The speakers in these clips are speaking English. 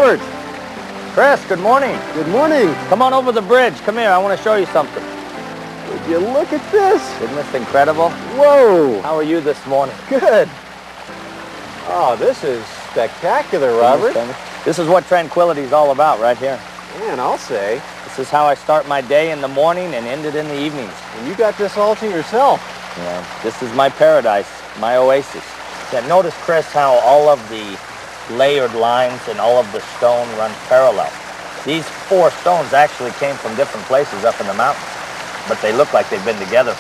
Robert. Chris, good morning. Good morning. Come on over the bridge. Come here, I want to show you something. Would you look at this? Isn't this incredible? Whoa. How are you this morning? Good. Oh, this is spectacular, Robert. This is what Tranquility is all about right here. Man, I'll say. This is how I start my day in the morning and end it in the evenings. And you got this all to yourself. Yeah, this is my paradise, my oasis. Yeah, notice, Chris, how all of the layered lines and all of the stone run parallel. These 4 stones actually came from different places up in the mountains, but they look like they've been together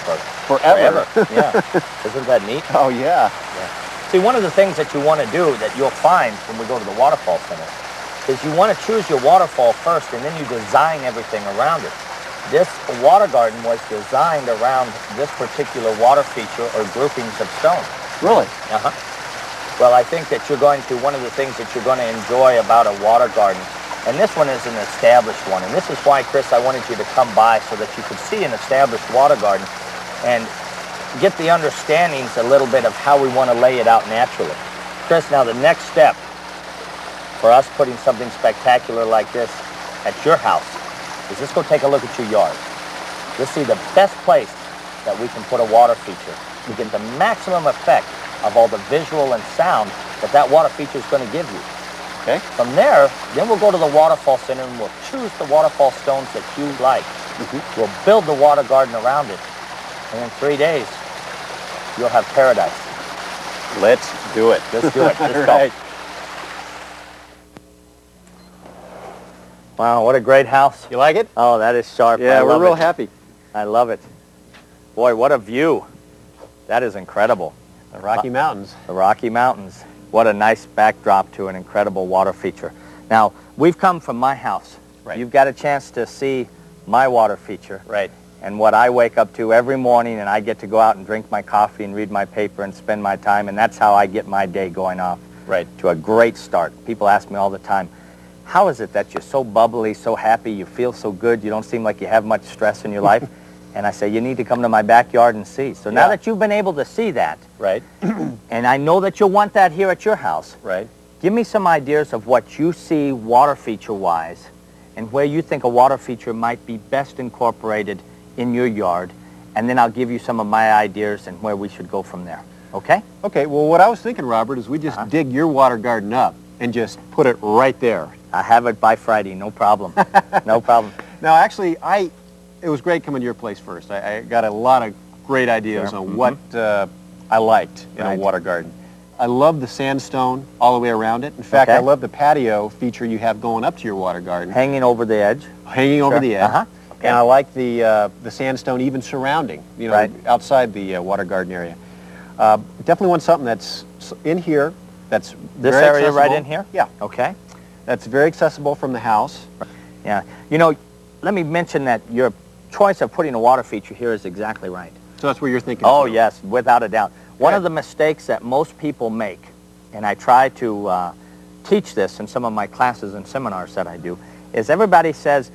forever. Yeah. Isn't that neat? Oh, yeah. See, one of the things that you want to do that you'll find when we go to the waterfall center is you want to choose your waterfall first, and then you design everything around it. This water garden was designed around this particular water feature or groupings of stone. Really? Uh-huh. Well, I think that one of the things that you're going to enjoy about a water garden, and this one is an established one, and this is why, Chris, I wanted you to come by so that you could see an established water garden and get the understandings a little bit of how we want to lay it out naturally. Chris, now the next step for us putting something spectacular like this at your house is just go take a look at your yard. You'll see the best place that we can put a water feature to get the maximum effect of all the visual and sound that water feature is going to give you. Okay. From there, then we'll go to the waterfall center and we'll choose the waterfall stones that you like. We'll build the water garden around it. And in 3 days, you'll have paradise. Let's do it. Let's do it. Let's Right. go. Wow, what a great house. You like it? Oh, that is sharp. Yeah, we're real it. happy. I love it. Boy, what a view. That is incredible. The Rocky Mountains. The Rocky Mountains. What a nice backdrop to an incredible water feature. Now, we've come from my house. Right. You've got a chance to see my water feature. Right. And what I wake up to every morning, and I get to go out and drink my coffee and read my paper and spend my time, and that's how I get my day going off. Right. To a great start. People ask me all the time, how is it that you're so bubbly, so happy, you feel so good, you don't seem like you have much stress in your life? And I say, you need to come to my backyard and see. So now that you've been able to see that, right, and I know that you'll want that here at your house, right, give me some ideas of what you see water feature-wise and where you think a water feature might be best incorporated in your yard, and then I'll give you some of my ideas and where we should go from there. Okay? Okay, well, what I was thinking, Robert, is we just dig your water garden up and just put it right there. I have it by Friday, no problem. No problem. Now, actually, it was great coming to your place first. I got a lot of great ideas on what I liked in a water garden. I love the sandstone all the way around it. In fact, I love the patio feature you have going up to your water garden. Hanging over the edge. Hanging over the edge. Okay. And I like the sandstone even surrounding, you know, outside the water garden area. Definitely want something that's in here, that's this very area accessible. right in here? Yeah. Okay. That's very accessible from the house. Yeah. You know, let me mention that your choice of putting a water feature here is exactly right. So that's what you're thinking? Oh, yes, without a doubt. One of the mistakes that most people make, and I try to teach this in some of my classes and seminars that I do, is everybody says,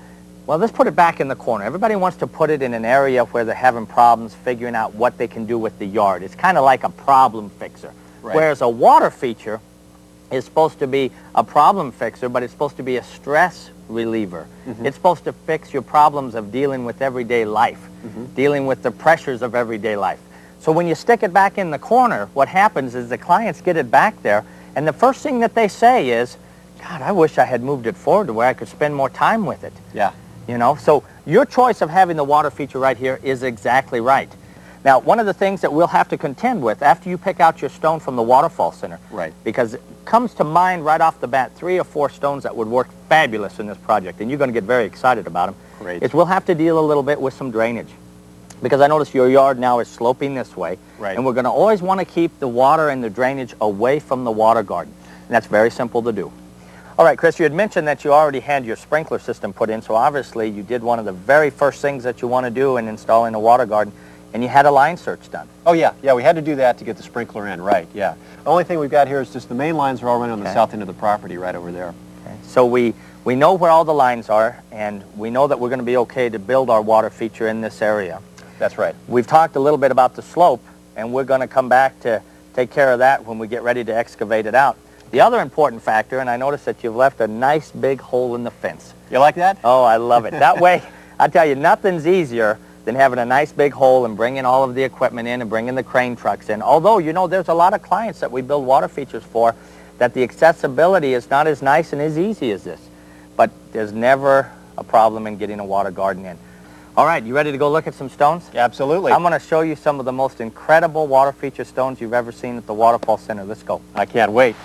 well, let's put it back in the corner. Everybody wants to put it in an area where they're having problems figuring out what they can do with the yard. It's kind of like a problem fixer. Right. Whereas a water feature is supposed to be a problem fixer, but it's supposed to be a stress reliever. It's supposed to fix your problems of dealing with everyday life, dealing with the pressures of everyday life. So when you stick it back in the corner, what happens is the clients get it back there, and the first thing that they say is, God, I wish I had moved it forward to where I could spend more time with it. Yeah. You know, so your choice of having the water feature right here is exactly right. Now, one of the things that we'll have to contend with after you pick out your stone from the waterfall center, because it comes to mind right off the bat 3 or 4 stones that would work fabulous in this project, and you're going to get very excited about them, is we'll have to deal a little bit with some drainage. Because I notice your yard now is sloping this way, and we're going to always want to keep the water and the drainage away from the water garden. And that's very simple to do. All right, Chris, you had mentioned that you already had your sprinkler system put in, so obviously you did one of the very first things that you want to do in installing a water garden, and you had a line search done. Oh, yeah. Yeah, we had to do that to get the sprinkler in, right, yeah. The only thing we've got here is just the main lines are all running on the south end of the property right over there. Okay. So we know where all the lines are, and we know that we're going to be okay to build our water feature in this area. That's right. We've talked a little bit about the slope, and we're going to come back to take care of that when we get ready to excavate it out. The other important factor, and I noticed that you've left a nice big hole in the fence. You like that? Oh, I love it. That way, I tell you, nothing's easier than having a nice big hole and bringing all of the equipment in and bringing the crane trucks in. Although, you know, there's a lot of clients that we build water features for that the accessibility is not as nice and as easy as this. But there's never a problem in getting a water garden in. All right, you ready to go look at some stones? Yeah, absolutely. I'm going to show you some of the most incredible water feature stones you've ever seen at the Waterfall Center. Let's go. I can't wait.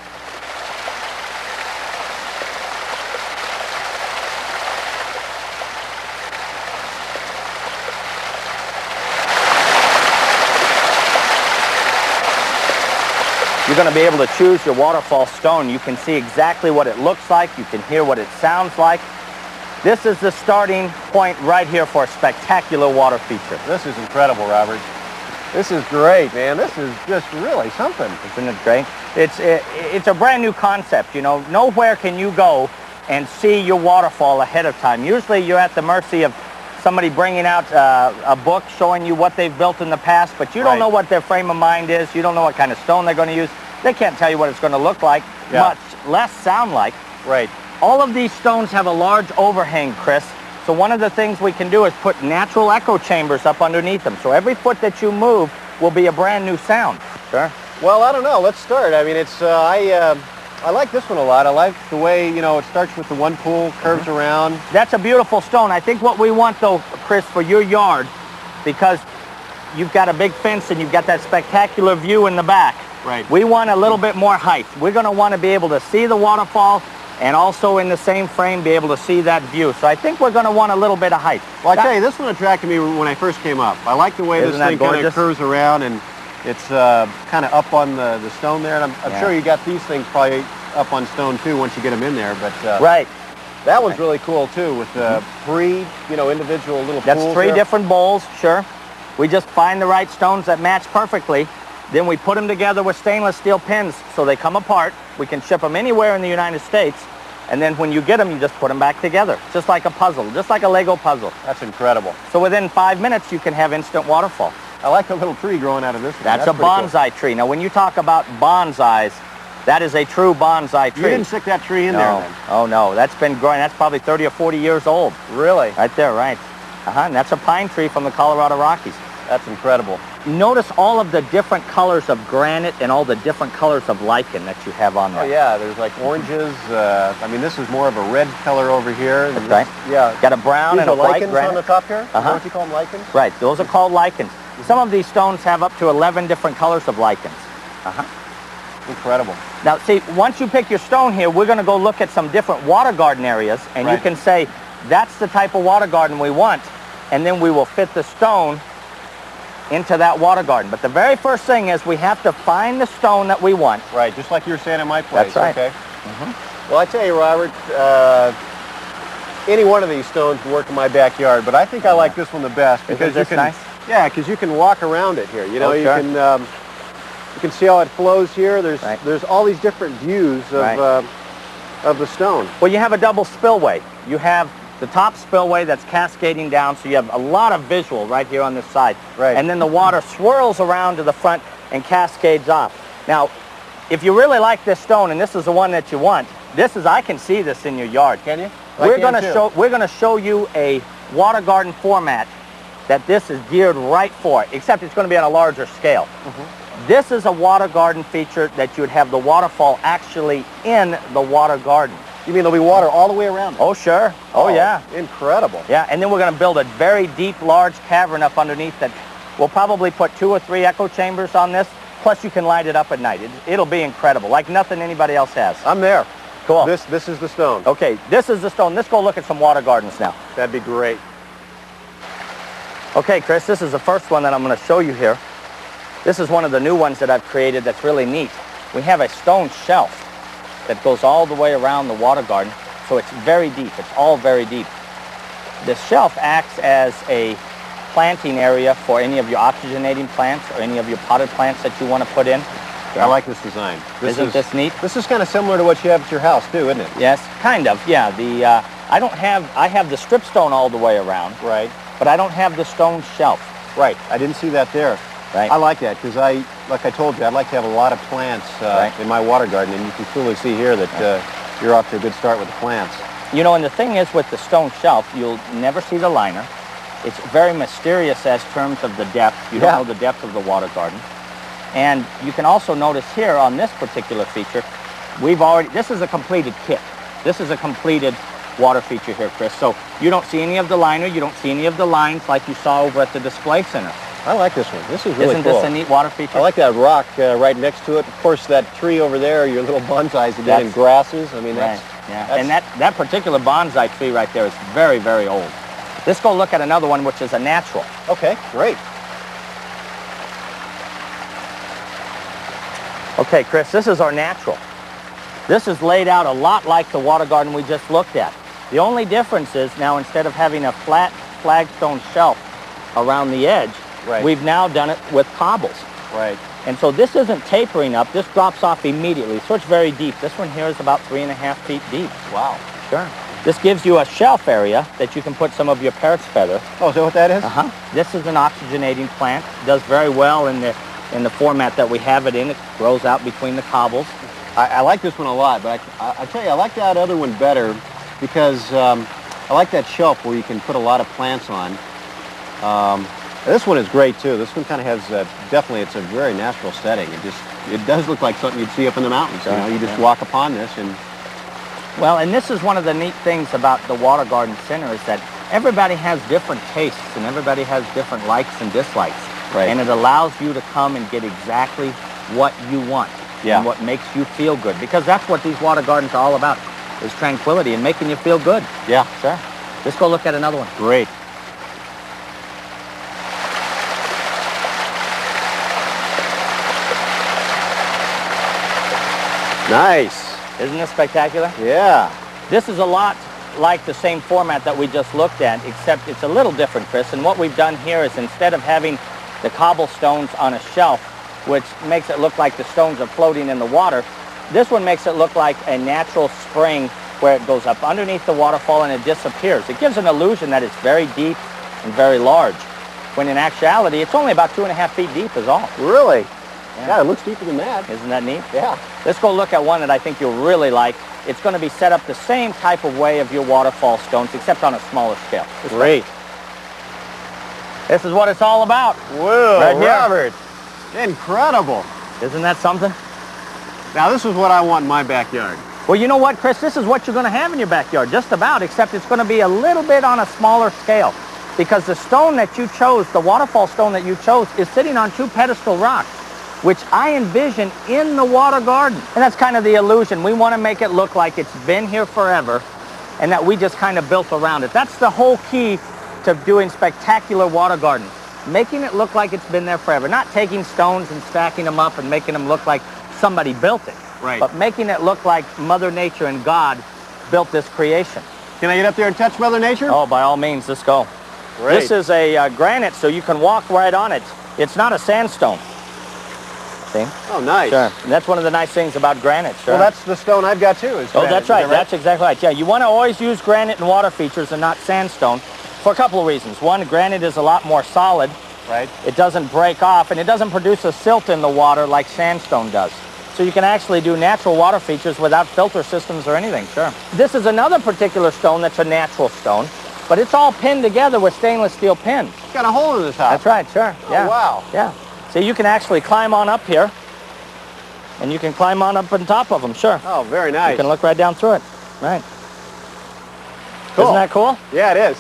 You're going to be able to choose your waterfall stone. You can see exactly what it looks like. You can hear what it sounds like. This is the starting point right here for a spectacular water feature. This is incredible, Robert. This is great, man. This is just really something. Isn't it great? It's a brand new concept, you know. Nowhere can you go and see your waterfall ahead of time. Usually you're at the mercy of somebody bringing out a book showing you what they've built in the past, but you don't know what their frame of mind is. You don't know what kind of stone they're going to use. They can't tell you what it's going to look like, much less sound like. Right. All of these stones have a large overhang, Chris. So one of the things we can do is put natural echo chambers up underneath them. So every foot that you move will be a brand new sound. Sure. Well, I don't know. Let's start. I mean, it's I like this one a lot. I like the way, you know, it starts with the one pool, curves around. That's a beautiful stone. I think what we want, though, Chris, for your yard, because you've got a big fence and you've got that spectacular view in the back. Right. We want a little bit more height. We're going to want to be able to see the waterfall and also in the same frame be able to see that view. So I think we're going to want a little bit of height. Well, I tell you, this one attracted me when I first came up. I like the way this thing kind of curves around and it's kind of up on the stone there. And I'm sure you got these things probably up on stone too once you get them in there. But right. That one's really cool too with three, you know, individual little pools. That's three different bowls, sure. We just find the right stones that match perfectly. Then we put them together with stainless steel pins so they come apart. We can ship them anywhere in the United States. And then when you get them, you just put them back together, just like a puzzle, just like a Lego puzzle. That's incredible. So within 5 minutes, you can have instant waterfall. I like the little tree growing out of this one. That's a bonsai tree. Now, when you talk about bonsais, that is a true bonsai tree. You didn't stick that tree in there then? Oh, no. That's been growing. That's probably 30 or 40 years old. Really? Right there, right. And that's a pine tree from the Colorado Rockies. That's incredible. Notice all of the different colors of granite and all the different colors of lichen that you have on there. Oh, yeah. There's like oranges. I mean, this is more of a red color over here. That's right. Yeah. Got a brown and a white lichens granite on the top here? Is that what you call them, lichens? Right. Those are called lichens. Some of these stones have up to 11 different colors of lichens. Incredible. Now, see, once you pick your stone here, we're going to go look at some different water garden areas, and you can say, that's the type of water garden we want, and then we will fit the stone into that water garden. But the very first thing is we have to find the stone that we want. Right, just like you were saying at my place. That's right. Okay. Well, I tell you, Robert, any one of these stones would work in my backyard, but I think I like this one the best because you can. Nice? Yeah, because you can walk around it here. You know, you can see how it flows here. There's all these different views of the stone. Well, you have a double spillway. You have the top spillway that's cascading down, so you have a lot of visual right here on this side. Right. And then the water swirls around to the front and cascades off. Now, if you really like this stone, and this is the one that you want, I can see this in your yard. Can you? We're going to show you a water garden format that this is geared right for, except it's going to be on a larger scale. This is a water garden feature that you would have the waterfall actually in the water garden. You mean there'll be water all the way around it? Oh, sure. Oh, yeah. Incredible. Yeah, and then we're going to build a very deep, large cavern up underneath that. We'll probably put 2 or 3 echo chambers on this, plus you can light it up at night. It'll be incredible, like nothing anybody else has. I'm there. Cool. This is the stone. Okay, this is the stone. Let's go look at some water gardens now. That'd be great. Okay, Chris, this is the first one that I'm going to show you here. This is one of the new ones that I've created that's really neat. We have a stone shelf that goes all the way around the water garden, so it's very deep. It's all very deep. The shelf acts as a planting area for any of your oxygenating plants or any of your potted plants that you want to put in. I like this design. Isn't this neat? This is kind of similar to what you have at your house too, isn't it? Yes, kind of. Yeah. I have the strip stone all the way around. Right. But I don't have the stone shelf. Right. I didn't see that there. Right. I like that because like I told you, I'd like to have a lot of plants in my water garden, and you can clearly see here that you're off to a good start with the plants. You know, and the thing is with the stone shelf, you'll never see the liner. It's very mysterious as terms of the depth. You don't know the depth of the water garden. And you can also notice here on this particular feature, this is a completed kit. This is a completed water feature here, Chris. So you don't see any of the liner, you don't see any of the lines like you saw over at the display center. I like this one. This is really cool. Isn't this a neat water feature? I like that rock right next to it. Of course, that tree over there, your little bonsais again, and grasses. I mean, that's... Yeah, and that particular bonsai tree right there is very, very old. Let's go look at another one, which is a natural. Okay, great. Okay, Chris, this is our natural. This is laid out a lot like the water garden we just looked at. The only difference is now instead of having a flat flagstone shelf around the edge, we've now done it with cobbles. Right. And so this isn't tapering up. This drops off immediately. So it's very deep. This one here is about 3.5 feet deep. Wow. Sure. This gives you a shelf area that you can put some of your parrot's feather. Oh, is that what that is? Uh-huh. This is an oxygenating plant. It does very well in the format that we have it in. It grows out between the cobbles. I like this one a lot, but I tell you, I like that other one better because I like that shelf where you can put a lot of plants on. This one is great too. This one kind of has definitely, it's a very natural setting. It does look like something you'd see up in the mountains. You know, you just walk upon this and... Well, and this is one of the neat things about the Water Garden Center is that everybody has different tastes and everybody has different likes and dislikes. Right. And it allows you to come and get exactly what you want and what makes you feel good. Because that's what these water gardens are all about, is tranquility and making you feel good. Yeah. Sure. Let's go look at another one. Great. Nice. Isn't this spectacular? Yeah. This is a lot like the same format that we just looked at, except it's a little different, Chris. And what we've done here is instead of having the cobblestones on a shelf, which makes it look like the stones are floating in the water, this one makes it look like a natural spring where it goes up underneath the waterfall and it disappears. It gives an illusion that it's very deep and very large, when in actuality, it's only about 2.5 feet deep is all. Really? Yeah, it looks deeper than that. Isn't that neat? Yeah. Let's go look at one that I think you'll really like. It's going to be set up the same type of way of your waterfall stones, except on a smaller scale. Great. This is what it's all about. Whoa, right here. Robert. Incredible. Isn't that something? Now, this is what I want in my backyard. Well, you know what, Chris? This is what you're going to have in your backyard, just about, except it's going to be a little bit on a smaller scale. Because the stone that you chose, the waterfall stone that you chose, is sitting on 2 pedestal rocks, which I envision in the water garden. And that's kind of the illusion. We want to make it look like it's been here forever and that we just kind of built around it. That's the whole key to doing spectacular water gardens. Making it look like it's been there forever. Not taking stones and stacking them up and making them look like somebody built it. Right. But making it look like Mother Nature and God built this creation. Can I get up there and touch Mother Nature? Oh, by all means, let's go. Great. This is a granite, so you can walk right on it. It's not a sandstone. See? Oh, nice. Sure. And that's one of the nice things about granite, sure. Well, that's the stone I've got, too. Is oh, granite. that's right. Is that That's exactly right. Yeah, you want to always use granite and water features and not sandstone for a couple of reasons. One, granite is a lot more solid. Right. It doesn't break off, and it doesn't produce a silt in the water like sandstone does. So you can actually do natural water features without filter systems or anything, sure. This is another particular stone that's a natural stone, but it's all pinned together with stainless steel pins. It's got a hole in the top. That's right, sure. Yeah. Oh, wow. Yeah. So you can actually climb on up here, and you can climb on up on top of them, sure. Oh, very nice. You can look right down through it. Right. Cool. Isn't that cool? Yeah, it is.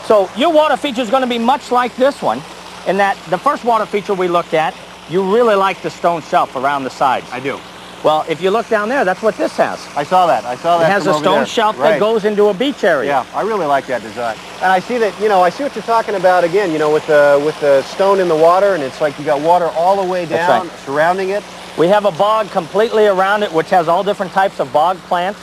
So your water feature is going to be much like this one, in that the first water feature we looked at, you really like the stone shelf around the sides. I do. Well, if you look down there, that's what this has. I saw that. I saw that. It has a stone shelf that goes into a beach area. Yeah, I really like that design. And I see that, I see what you're talking about again, with the stone in the water, and it's like you got water all the way down, surrounding it. We have a bog completely around it, which has all different types of bog plants.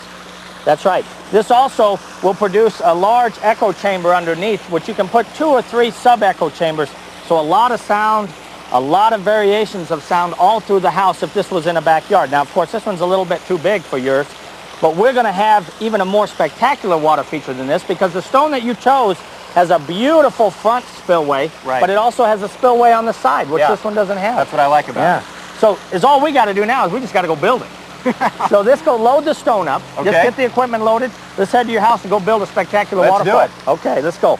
That's right. This also will produce a large echo chamber underneath, which you can put 2 or 3 sub-echo chambers. So a lot of sound, a lot of variations of sound all through the house if this was in a backyard. Now, of course, this one's a little bit too big for yours, but we're going to have even a more spectacular water feature than this because the stone that you chose has a beautiful front spillway, right, but it also has a spillway on the side, which this one doesn't have. That's what I like about it. So all we got to do now is we just got to go build it. So let's go load the stone up. Okay. Just get the equipment loaded. Let's head to your house and go build a spectacular waterfall. Let's do it. Okay, let's go.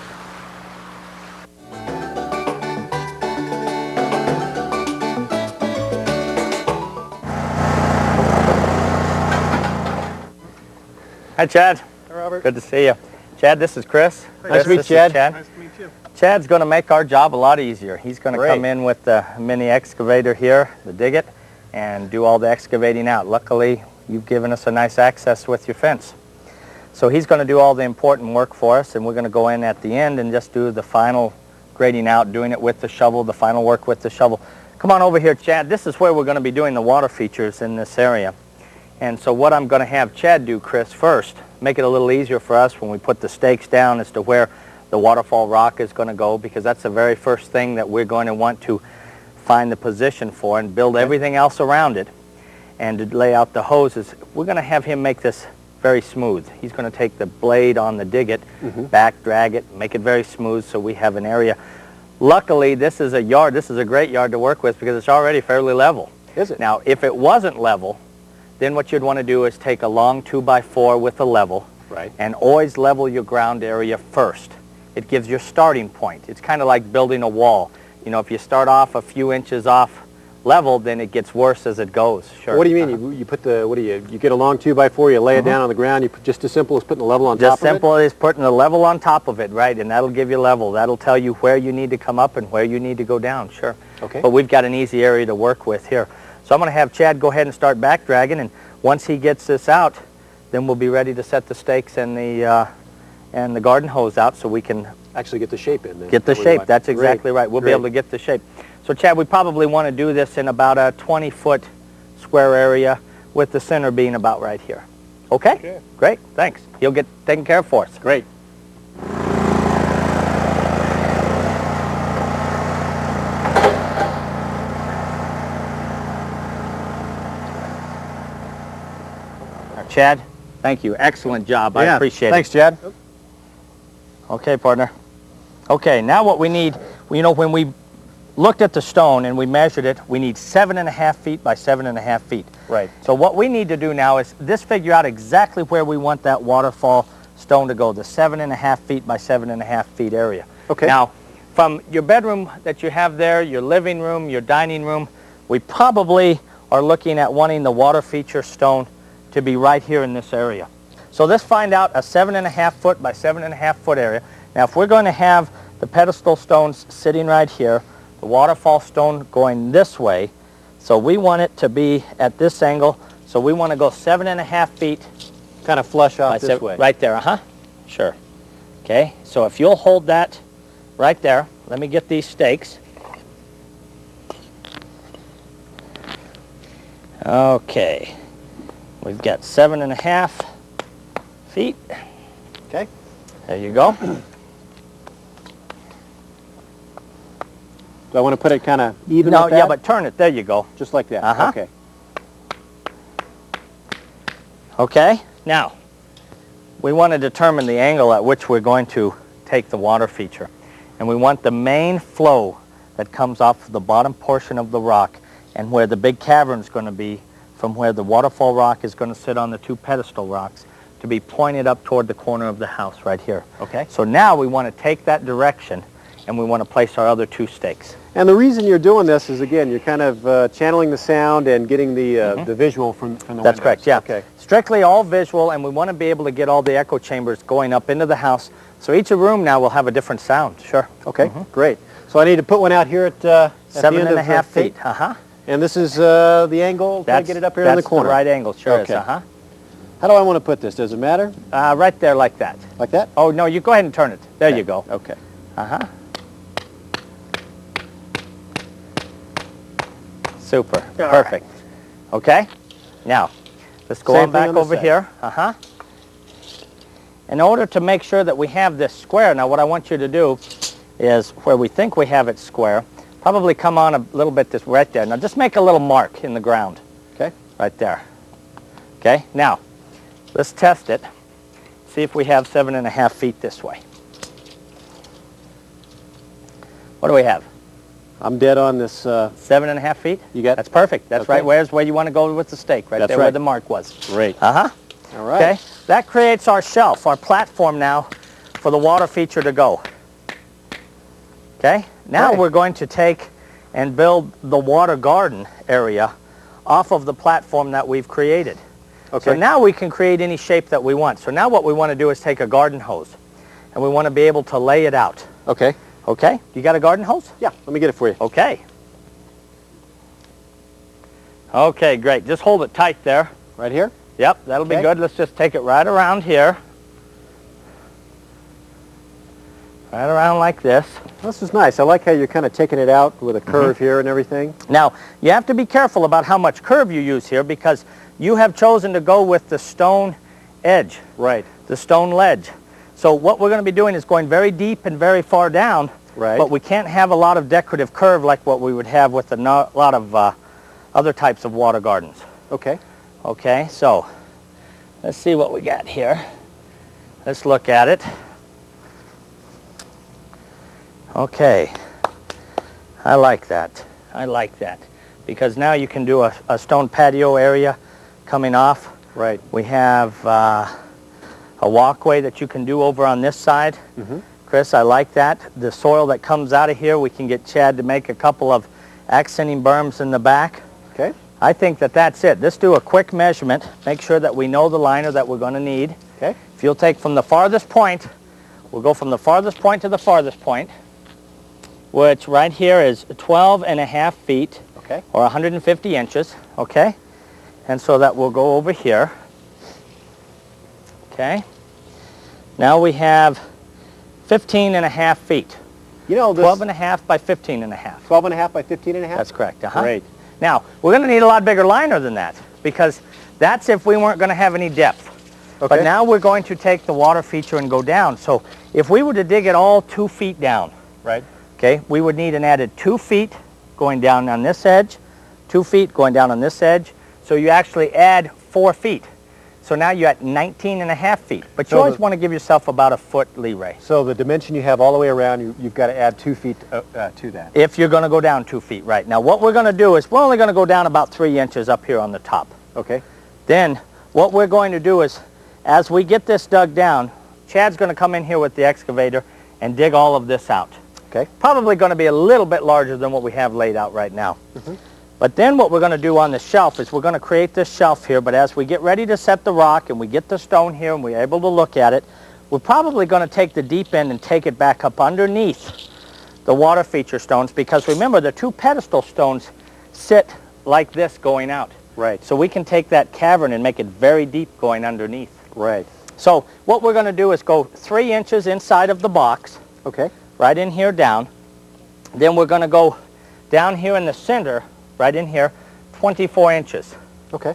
Hi, Chad. Hi, Robert. Good to see you. Chad, this is Chris. Nice to meet you, Chad. Nice to meet you. Chad's going to make our job a lot easier. He's going to come in with the mini excavator here, the dig it, and do all the excavating out. Luckily, you've given us a nice access with your fence. So he's going to do all the important work for us, and we're going to go in at the end and just do the final grading out, doing it with the shovel, the final work with the shovel. Come on over here, Chad. This is where we're going to be doing the water features in this area. And so what I'm going to have Chad do, Chris, first, make it a little easier for us when we put the stakes down as to where the waterfall rock is going to go, because that's the very first thing that we're going to want to find the position for and build everything else around it. And to lay out the hoses, we're going to have him make this very smooth. He's going to take the blade on the dig it, back, drag it, make it very smooth so we have an area. Luckily, this is a great yard to work with because it's already fairly level. Is it? Now, if it wasn't level, then what you'd want to do is take a long 2x4 with a level, and always level your ground area first. It gives your starting point. It's kind of like building a wall. You know, if you start off a few inches off level, then it gets worse as it goes. Sure. What do you mean? You put the, you get a long 2x4, you lay it down on the ground, you put just as simple as putting the level on top of it? Just simple as putting the level on top of it, right, and that'll give you level. That'll tell you where you need to come up and where you need to go down, sure. Okay. But we've got an easy area to work with here. So I'm going to have Chad go ahead and start back dragging, and once he gets this out, then we'll be ready to set the stakes and the garden hose out so we can actually get the shape in there. Get the shape, that's exactly right. We'll be able to get the shape. So Chad, we probably want to do this in about a 20-foot square area with the center being about right here. Okay? Okay. Great, thanks. He'll get taken care of for us. Great. Chad, thank you. Excellent job. I appreciate it. Thanks, Chad. Okay, partner. Okay, now what we need, you know, when we looked at the stone and we measured it, we need 7.5 feet by 7.5 feet. Right. So what we need to do now is figure out exactly where we want that waterfall stone to go, the 7.5 feet by 7.5 feet area. Okay. Now, from your bedroom that you have there, your living room, your dining room, we probably are looking at wanting the water feature stone to be right here in this area. So let's find out a 7.5 foot by 7.5 foot area. Now, if we're going to have the pedestal stones sitting right here, the waterfall stone going this way, so we want it to be at this angle, so we want to go 7.5 feet. Kind of flush off this way. Right there, Sure. Okay, so if you'll hold that right there, let me get these stakes. Okay, we've got 7.5 feet. Okay. There you go. Do I want to put it kind of even No, like that? yeah, but turn it. There you go. Just like that. Okay. Okay, now, we want to determine the angle at which we're going to take the water feature. And we want the main flow that comes off the bottom portion of the rock and where the big cavern is going to be, from where the waterfall rock is going to sit on the two pedestal rocks, to be pointed up toward the corner of the house right here. Okay. So now we want to take that direction and we want to place our other two stakes. And the reason you're doing this is, again, you're kind of channeling the sound and getting the visual from the windows. That's correct, yeah. Okay. Strictly all visual, and we want to be able to get all the echo chambers going up into the house. So each room now will have a different sound. Sure. Okay, great. So I need to put one out here at the end of 7.5 feet. And this is the angle to get it up here in the corner. That's the right angle, sure Okay. is. How do I want to put this? Does it matter? Right there like that. Like that? Oh, no, you go ahead and turn it. There you go. Okay. Super. Perfect. Okay. Now, let's go on back over here. In order to make sure that we have this square, now what I want you to do is where we think we have it square, probably come on a little bit this right there. Now just make a little mark in the ground. Okay. Right there. Okay. Now, let's test it. See if we have 7.5 feet this way. What do we have? I'm dead on this. 7.5 feet? You got? That's perfect. That's okay. right. Where's where you want to go with the stake? Right That's there right. where the mark was. Great. Uh-huh. All right. Okay. That creates our shelf, our platform now for the water feature to go. Okay. Now Right. we're going to take and build the water garden area off of the platform that we've created. Okay. So now we can create any shape that we want. So now what we want to do is take a garden hose, and we want to be able to lay it out. Okay. Okay? You got a garden hose? Yeah, let me get it for you. Okay. Okay, great. Just hold it tight there. Right here? Yep, that'll be Okay. good. Let's just take it right around here. Right around like this. This is nice. I like how you're kind of taking it out with a curve here and everything. Now, you have to be careful about how much curve you use here because you have chosen to go with the stone edge. Right. The stone ledge. So what we're going to be doing is going very deep and very far down, Right. but we can't have a lot of decorative curve like what we would have with a lot of other types of water gardens. Okay. Okay, so let's see what we got here. Let's look at it. Okay, I like that. I like that because now you can do a stone patio area coming off. Right. We have a walkway that you can do over on this side. Chris, I like that. The soil that comes out of here, we can get Chad to make a couple of accenting berms in the back. Okay. I think that that's it. Let's do a quick measurement. Make sure that we know the liner that we're going to need. Okay. If you'll take from the farthest point, we'll go from the farthest point to the farthest point, which right here is 12.5 feet, Okay. or 150 inches, okay? And so that will go over here, okay? Now we have 15.5 feet. You know, this 12.5 by 15.5. 12.5 by 15.5? That's correct. Uh-huh. Great. Now, we're going to need a lot bigger liner than that because that's if we weren't going to have any depth. Okay. But now we're going to take the water feature and go down. So if we were to dig it all 2 feet down, Right. okay, we would need an added 2 feet going down on this edge, 2 feet going down on this edge. So you actually add 4 feet. So now you're at 19.5 feet. But you So always want to give yourself about a foot leeway. So the dimension you have all the way around, you've got to add 2 feet to that. If you're going to go down 2 feet, right. Now what we're going to do is we're only going to go down about 3 inches up here on the top. Okay. Then what we're going to do is, as we get this dug down, Chad's going to come in here with the excavator and dig all of this out. Okay. Probably going to be a little bit larger than what we have laid out right now. But then what we're going to do on the shelf is we're going to create this shelf here, but as we get ready to set the rock and we get the stone here and we're able to look at it, we're probably going to take the deep end and take it back up underneath the water feature stones because remember the 2 pedestal stones sit like this going out. Right. So we can take that cavern and make it very deep going underneath. Right. So what we're going to do is go 3 inches inside of the box, Okay. right in here down. Then we're going to go down here in the center, right in here, 24 inches. Okay.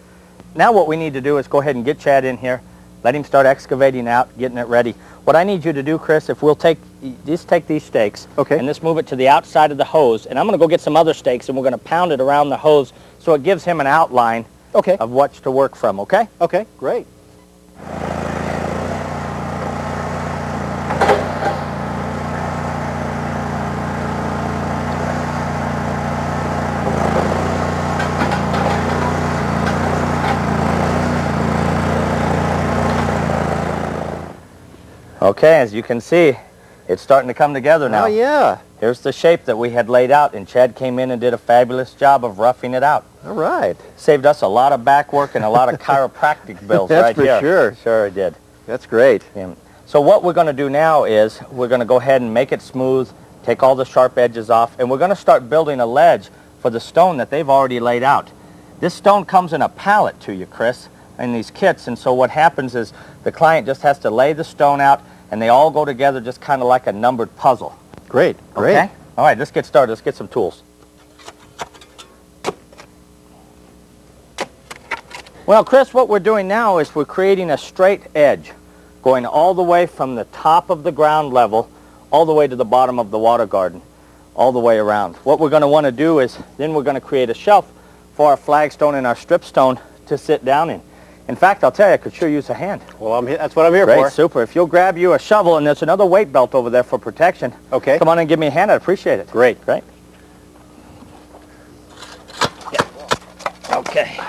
Now what we need to do is go ahead and get Chad in here, let him start excavating out, getting it ready. What I need you to do, Chris, if we'll take these stakes, Okay. and just move it to the outside of the hose, and I'm going to go get some other stakes, and we're going to pound it around the hose so it gives him an outline Okay. of what's to work from, okay? Okay. Great. Okay, as you can see, it's starting to come together now. Oh, yeah. Here's the shape that we had laid out, and Chad came in and did a fabulous job of roughing it out. All right. Saved us a lot of back work and a lot of chiropractic bills That's right for here. sure. Sure it did. That's great. Yeah. So what we're going to do now is we're going to go ahead and make it smooth, take all the sharp edges off, and we're going to start building a ledge for the stone that they've already laid out. This stone comes in a pallet to you, Chris, in these kits, and so what happens is the client just has to lay the stone out, and they all go together just kind of like a numbered puzzle. Great. Great. Okay? All right, let's get started. Let's get some tools. Well, Chris, what we're doing now is we're creating a straight edge going all the way from the top of the ground level all the way to the bottom of the water garden, all the way around. What we're going to want to do is then we're going to create a shelf for our flagstone and our strip stone to sit down in. In fact, I'll tell you, I could sure use a hand. Well, that's what I'm here for. Great, super. If you'll grab you a shovel, and there's another weight belt over there for protection. Okay. Come on and give me a hand. I'd appreciate it. Great. Great. Yeah. Okay.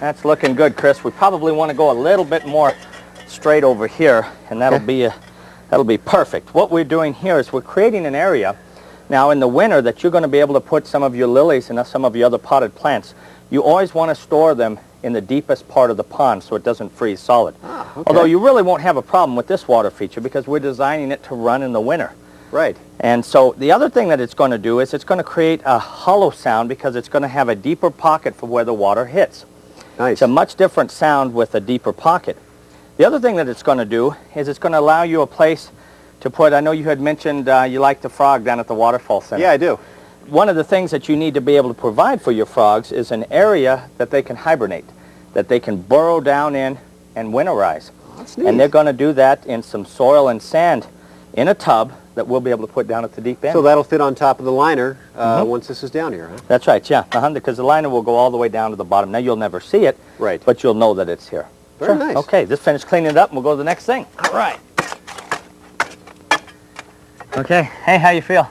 That's looking good, Chris. We probably want to go a little bit more straight over here, and that'll be perfect. What we're doing here is we're creating an area now in the winter that you're going to be able to put some of your lilies and some of your other potted plants. You always want to store them in the deepest part of the pond so it doesn't freeze solid. Ah, okay. Although you really won't have a problem with this water feature because we're designing it to run in the winter. Right. And so the other thing that it's going to do is it's going to create a hollow sound because it's going to have a deeper pocket for where the water hits. Nice. It's a much different sound with a deeper pocket. The other thing that it's going to do is it's going to allow you a place to put, I know you had mentioned you like the frog down at the waterfall center. Yeah, I do. One of the things that you need to be able to provide for your frogs is an area that they can hibernate, that they can burrow down in and winterize. Oh, that's neat. And they're going to do that in some soil and sand in a tub that we'll be able to put down at the deep end. So that'll fit on top of the liner once this is down here, huh? That's right, yeah. Because the liner will go all the way down to the bottom. Now, you'll never see it, Right. but you'll know that it's here. Very nice. Okay, just finish cleaning it up and we'll go to the next thing. All right. Okay, hey, how you feel?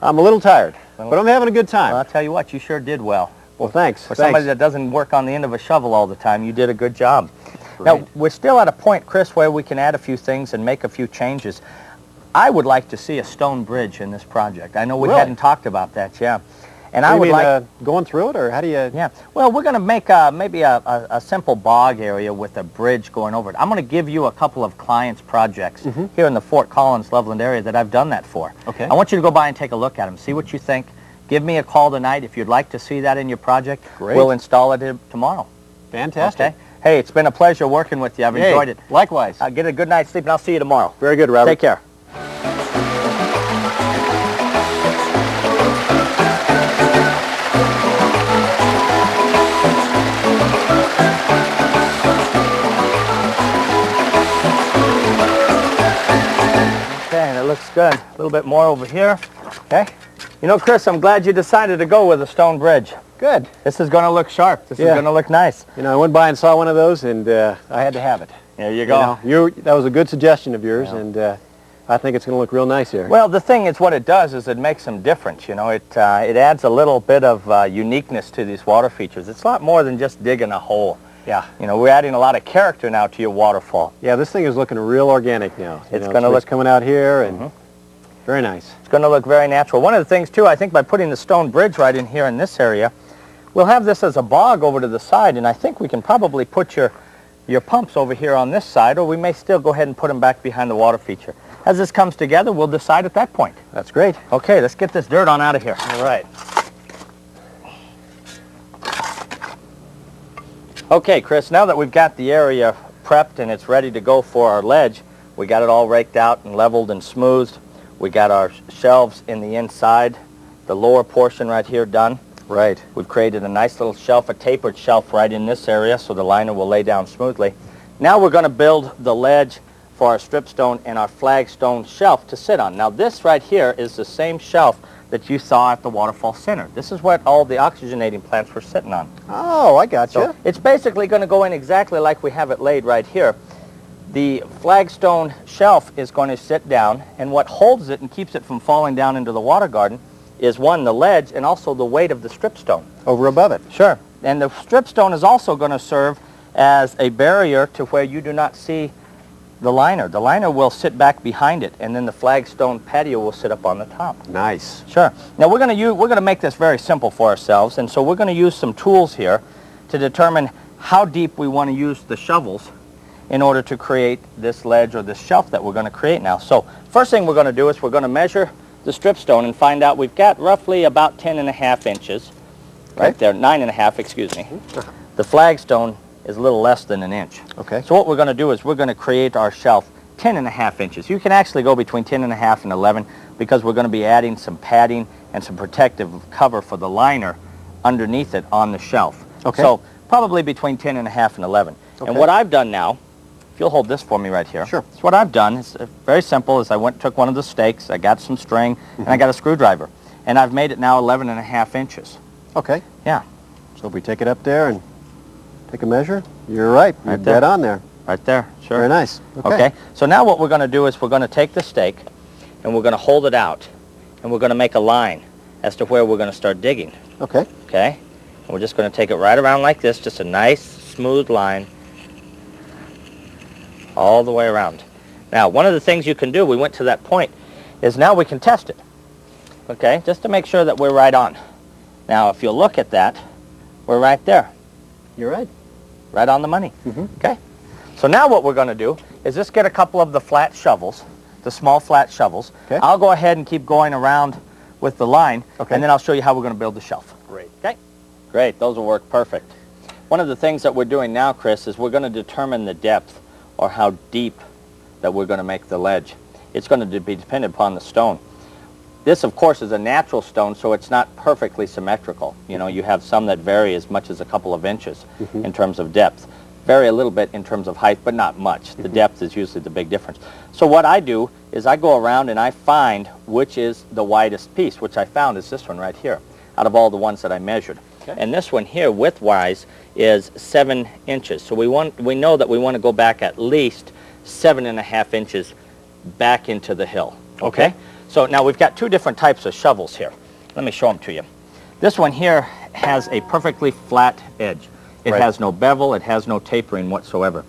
I'm a little tired, but I'm having a good time. Well, I'll tell you what, you sure did well. Well, thanks. For somebody that doesn't work on the end of a shovel all the time, you did a good job. Right. Now, we're still at a point, Chris, where we can add a few things and make a few changes. I would like to see a stone bridge in this project. I know we Really? hadn't talked about that, yeah. And I I would like... going through it, or how do you... Yeah, well, we're going to make maybe a simple bog area with a bridge going over it. I'm going to give you a couple of clients' projects here in the Fort Collins, Loveland area that I've done that for. Okay. I want you to go by and take a look at them, see what you think. Give me a call tonight if you'd like to see that in your project. Great. We'll install it tomorrow. Fantastic. Okay. Hey, it's been a pleasure working with you. I've enjoyed it. Likewise. Get a good night's sleep, and I'll see you tomorrow. Very good, Robert. Take care. Okay, that looks good. A little bit more over here. Okay. You know, Chris, I'm glad you decided to go with a stone bridge. Good. This is going to look sharp. This is going to look nice. You know, I went by and saw one of those, and I had to have it. There you go. That was a good suggestion of yours, and I think it's going to look real nice here. Well, the thing is, what it does is it makes them different. You know, it adds a little bit of uniqueness to these water features. It's a lot more than just digging a hole. Yeah. You know, we're adding a lot of character now to your waterfall. Yeah, this thing is looking real organic now. It's going to look coming out here, and very nice. It's going to look very natural. One of the things, too, I think by putting the stone bridge right in here in this area, we'll have this as a bog over to the side, and I think we can probably put your pumps over here on this side, or we may still go ahead and put them back behind the water feature. As this comes together, we'll decide at that point. That's great. Okay, let's get this dirt on out of here. All right. Okay, Chris, now that we've got the area prepped and it's ready to go for our ledge, we got it all raked out and leveled and smoothed. We got our shelves in the inside, the lower portion right here done. Right. We've created a nice little shelf, a tapered shelf right in this area so the liner will lay down smoothly. Now we're going to build the ledge for our stripstone and our flagstone shelf to sit on. Now this right here is the same shelf that you saw at the waterfall center. This is what all the oxygenating plants were sitting on. Oh, I got you. So it's basically going to go in exactly like we have it laid right here. The flagstone shelf is going to sit down, and what holds it and keeps it from falling down into the water garden is, one, the ledge, and also the weight of the stripstone. Over above it. Sure. And the stripstone is also going to serve as a barrier to where you do not see the liner. The liner will sit back behind it, and then the flagstone patio will sit up on the top. Nice. Sure. Now we're going to make this very simple for ourselves, and so we're going to use some tools here to determine how deep we want to use the shovels in order to create this ledge or this shelf that we're going to create now. So first thing we're going to do is we're going to measure the stripstone and find out we've got roughly about 10.5 inches. Right there, 9.5, excuse me. The flagstone is a little less than an inch. Okay. So what we're going to do is we're going to create our shelf 10.5 inches. You can actually go between 10.5 and 11 because we're going to be adding some padding and some protective cover for the liner underneath it on the shelf. Okay. So probably between 10.5 and 11. Okay. And what I've done now, if you'll hold this for me right here. Sure. So what I've done is very simple. Is I took one of the stakes, I got some string, and I got a screwdriver. And I've made it now 11.5 inches. Okay. Yeah. So if we take it up there and take a measure. You're right. You're Right there. dead on there. Right there, sure. Very nice. Okay, so now what we're going to do is we're going to take the stake and we're going to hold it out and we're going to make a line as to where we're going to start digging. Okay. Okay? And we're just going to take it right around like this, just a nice smooth line all the way around. Now, one of the things you can do, we went to that point, is now we can test it. Okay, just to make sure that we're right on. Now, if you look at that, we're right there. You're right. Right on the money. Mm-hmm. Okay? So now what we're going to do is just get a couple of the flat shovels, the small flat shovels. Okay. I'll go ahead and keep going around with the line, okay, and then I'll show you how we're going to build the shelf. Great. Okay? Great. Those will work perfect. One of the things that we're doing now, Chris, is we're going to determine the depth or how deep that we're going to make the ledge. It's going to be dependent upon the stone. This, of course, is a natural stone, so it's not perfectly symmetrical. You know, you have some that vary as much as a couple of inches in terms of depth. Vary a little bit in terms of height, but not much. The depth is usually the big difference. So what I do is I go around and I find which is the widest piece, which I found is this one right here, out of all the ones that I measured. Okay. And this one here, width-wise, is 7 inches. So we know that we want to go back at least 7.5 inches back into the hill. Okay? So now we've got two different types of shovels here. Let me show them to you. This one here has a perfectly flat edge. It has no bevel, it has no tapering whatsoever.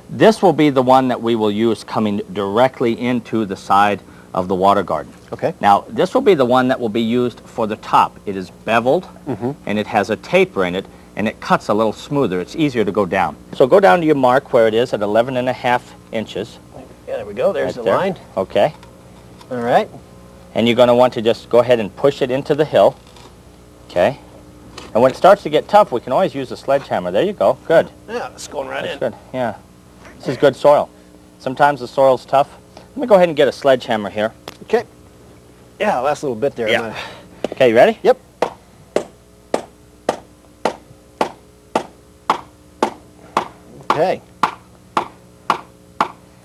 This will be the one that we will use coming directly into the side of the water garden. Okay. Now, this will be the one that will be used for the top. It is beveled, and it has a taper in it, and it cuts a little smoother. It's easier to go down. So go down to your mark where it is at 11.5 inches. Yeah, there we go. There's Right the there. line. Okay. All right. And you're going to want to just go ahead and push it into the hill. Okay. And when it starts to get tough, we can always use a sledgehammer. There you go. Good. Yeah, it's going right That's in. good. Yeah. This is good soil. Sometimes the soil's tough. Let me go ahead and get a sledgehammer here. Okay. Yeah, last little bit there. Yeah. Okay, you ready? Yep. Okay.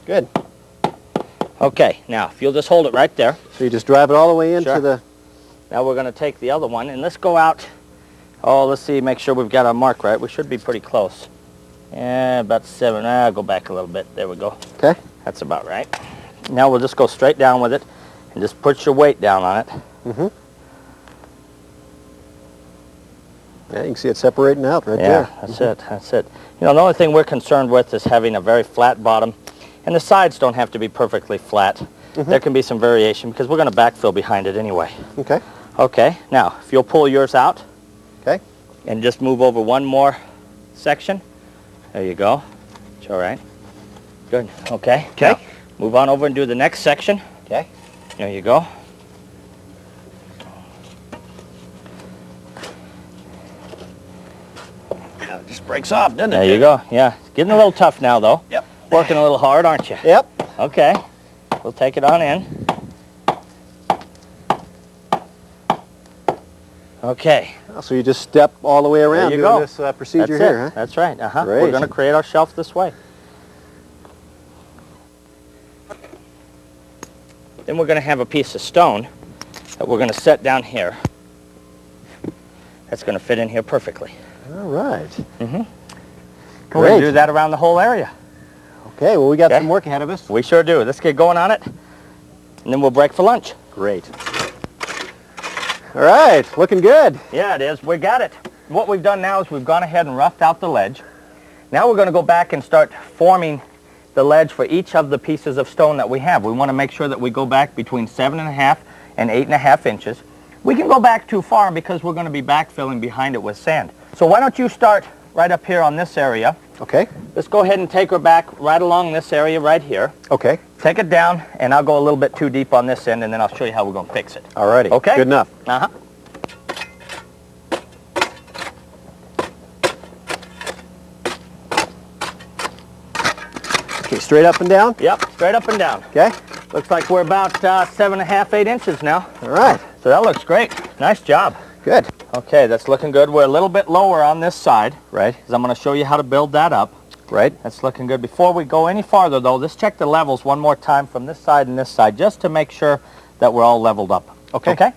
Good. Okay, now, if you'll just hold it right there. So you just drive it all the way into Sure. the... Now we're going to take the other one, and let's go out. Oh, let's see, make sure we've got our mark right. We should be pretty close. Yeah, about 7. I'll go back a little bit. There we go. Okay. That's about right. Now we'll just go straight down with it, and just put your weight down on it. Yeah, you can see it separating out right Yeah, there. that's it, that's it. You know, the only thing we're concerned with is having a very flat bottom, and the sides don't have to be perfectly flat. There can be some variation because we're going to backfill behind it anyway. Okay. Okay, now, if you'll pull yours out. Okay. And just move over one more section. There you go. It's all right. Good. Okay. Okay. Now, move on over and do the next section. Okay. There you go. Yeah, it just breaks off, doesn't it? There you go. Yeah. It's getting a little tough now, though. Yep. Working a little hard, aren't you? Yep. Okay. We'll take it on in. Okay. So you just step all the way around There you doing go. this procedure That's here, it. huh? That's right. Great. We're going to create our shelf this way. Then we're going to have a piece of stone that we're going to set down here. That's going to fit in here perfectly. All right. We're going Great. to do that around the whole area. Okay, well, we got Okay. some work ahead of us. We sure do. Let's get going on it, and then we'll break for lunch. Great. All right, looking good. Yeah, it is. We got it. What we've done now is we've gone ahead and roughed out the ledge. Now we're going to go back and start forming the ledge for each of the pieces of stone that we have. We want to make sure that we go back between 7.5 and 8.5 inches. We can go back too far because we're going to be backfilling behind it with sand. So why don't you start right up here on this area. Okay. Let's go ahead and take her back right along this area right here. Okay. Take it down, and I'll go a little bit too deep on this end, and then I'll show you how we're going to fix it. All righty. Okay? Good enough. Uh-huh. Okay, straight up and down? Yep, straight up and down. Okay. Looks like we're about 7.5, 8 inches now. All right. So that looks great. Nice job. Good. Okay, that's looking good. We're a little bit lower on this side. Right. Because I'm going to show you how to build that up. Right. That's looking good. Before we go any farther, though, let's check the levels one more time from this side and this side, just to make sure that we're all leveled up. Okay. Okay?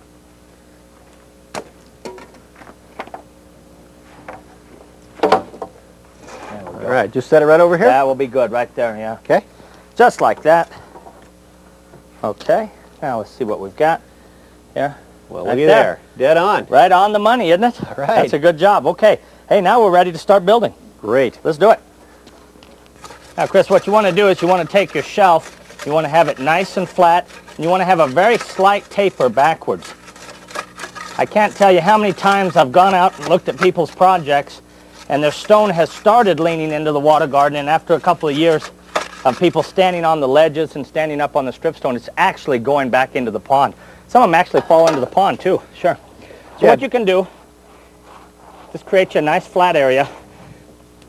There we All go. All right, just set it right over here? That will be good right there, yeah. Okay. Just like that. Okay, now let's see what we've got here. Well, look at there. Dead on. Right on the money, isn't it? All right. That's a good job. Okay. Hey, now we're ready to start building. Great. Let's do it. Now, Chris, what you want to do is you want to take your shelf, you want to have it nice and flat, and you want to have a very slight taper backwards. I can't tell you how many times I've gone out and looked at people's projects, and their stone has started leaning into the water garden, and after a couple of years of people standing on the ledges and standing up on the strip stone, it's actually going back into the pond. Some of them actually fall into the pond too, sure. So what you can do, just create you a nice flat area.